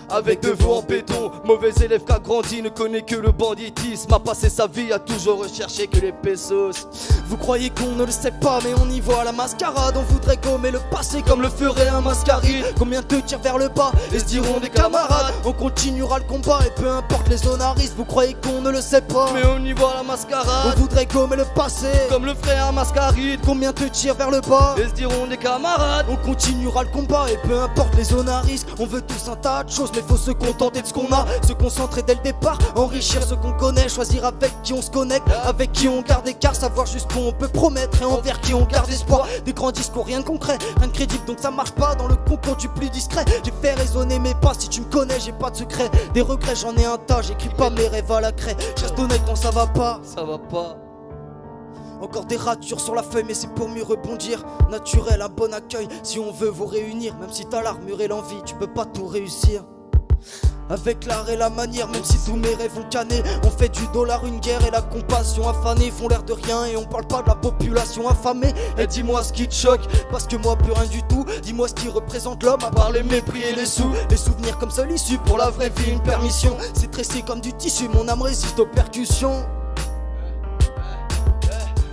[SPEAKER 4] avec de vous en béton, mauvais élève qu'a grandi, ne connaît que le banditisme. A passé sa vie à toujours rechercher que les pesos.
[SPEAKER 7] Vous croyez qu'on ne le sait pas, mais on y va à la mascarade. On voudrait gommer le passé comme le ferait un mascaride. Combien te tirent vers le bas et se diront des camarades. On continuera le combat et peu importe les zones à risque. Vous croyez qu'on ne le sait pas,
[SPEAKER 4] mais on y va à la mascarade.
[SPEAKER 7] On voudrait gommer le passé
[SPEAKER 4] comme le ferait un mascaride.
[SPEAKER 7] Combien te tirent vers le bas
[SPEAKER 4] et se diront des camarades.
[SPEAKER 7] On continuera le combat et peu importe les zones à risque. On veut tous un tas de choses, mais faut se contenter de ce qu'on a, se concentrer dès le départ, enrichir ce qu'on connaît, choisir avec qui on se connecte, avec qui on garde écart, savoir jusqu'où on peut promettre et envers qui on garde espoir. Des grands discours, rien de concret, rien de crédible, donc ça marche pas dans le concours du plus discret. J'ai fait résonner mes pas, si tu me connais, j'ai pas de secret. Des regrets, j'en ai un tas, j'écris pas mes rêves à la craie. Je reste honnête quand ça va pas.
[SPEAKER 4] Ça va pas.
[SPEAKER 7] Encore des ratures sur la feuille, mais c'est pour mieux rebondir. Naturel, un bon accueil, si on veut vous réunir. Même si t'as l'armure et l'envie, tu peux pas tout réussir. Avec l'art et la manière, même si tous mes rêves ont canné. On fait du dollar une guerre et la compassion affanée font l'air de rien et on parle pas de la population affamée. Et dis-moi ce qui te choque, parce que moi plus rien du tout. Dis-moi ce qui représente l'homme à part les mépris et les sous. Les souvenirs comme seule issue pour la vraie vie, une permission. C'est tressé comme du tissu, mon âme résiste aux percussions.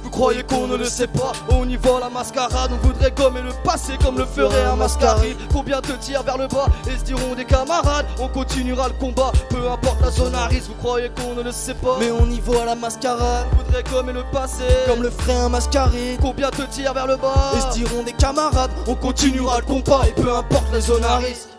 [SPEAKER 4] Vous croyez qu'on ne le sait pas, on y va à la mascarade. On voudrait gommer le passé comme le ferait un mascaride. Combien te tirent vers le bas et se diront des camarades. On continuera le combat, peu importe la zone à risque. Vous croyez qu'on ne le sait pas,
[SPEAKER 7] mais on y va à la mascarade.
[SPEAKER 4] On voudrait gommer le passé
[SPEAKER 7] comme le ferait un mascaride.
[SPEAKER 4] Combien te tirent vers le bas
[SPEAKER 7] et se diront des camarades. On continuera le combat et peu importe la zone à risque.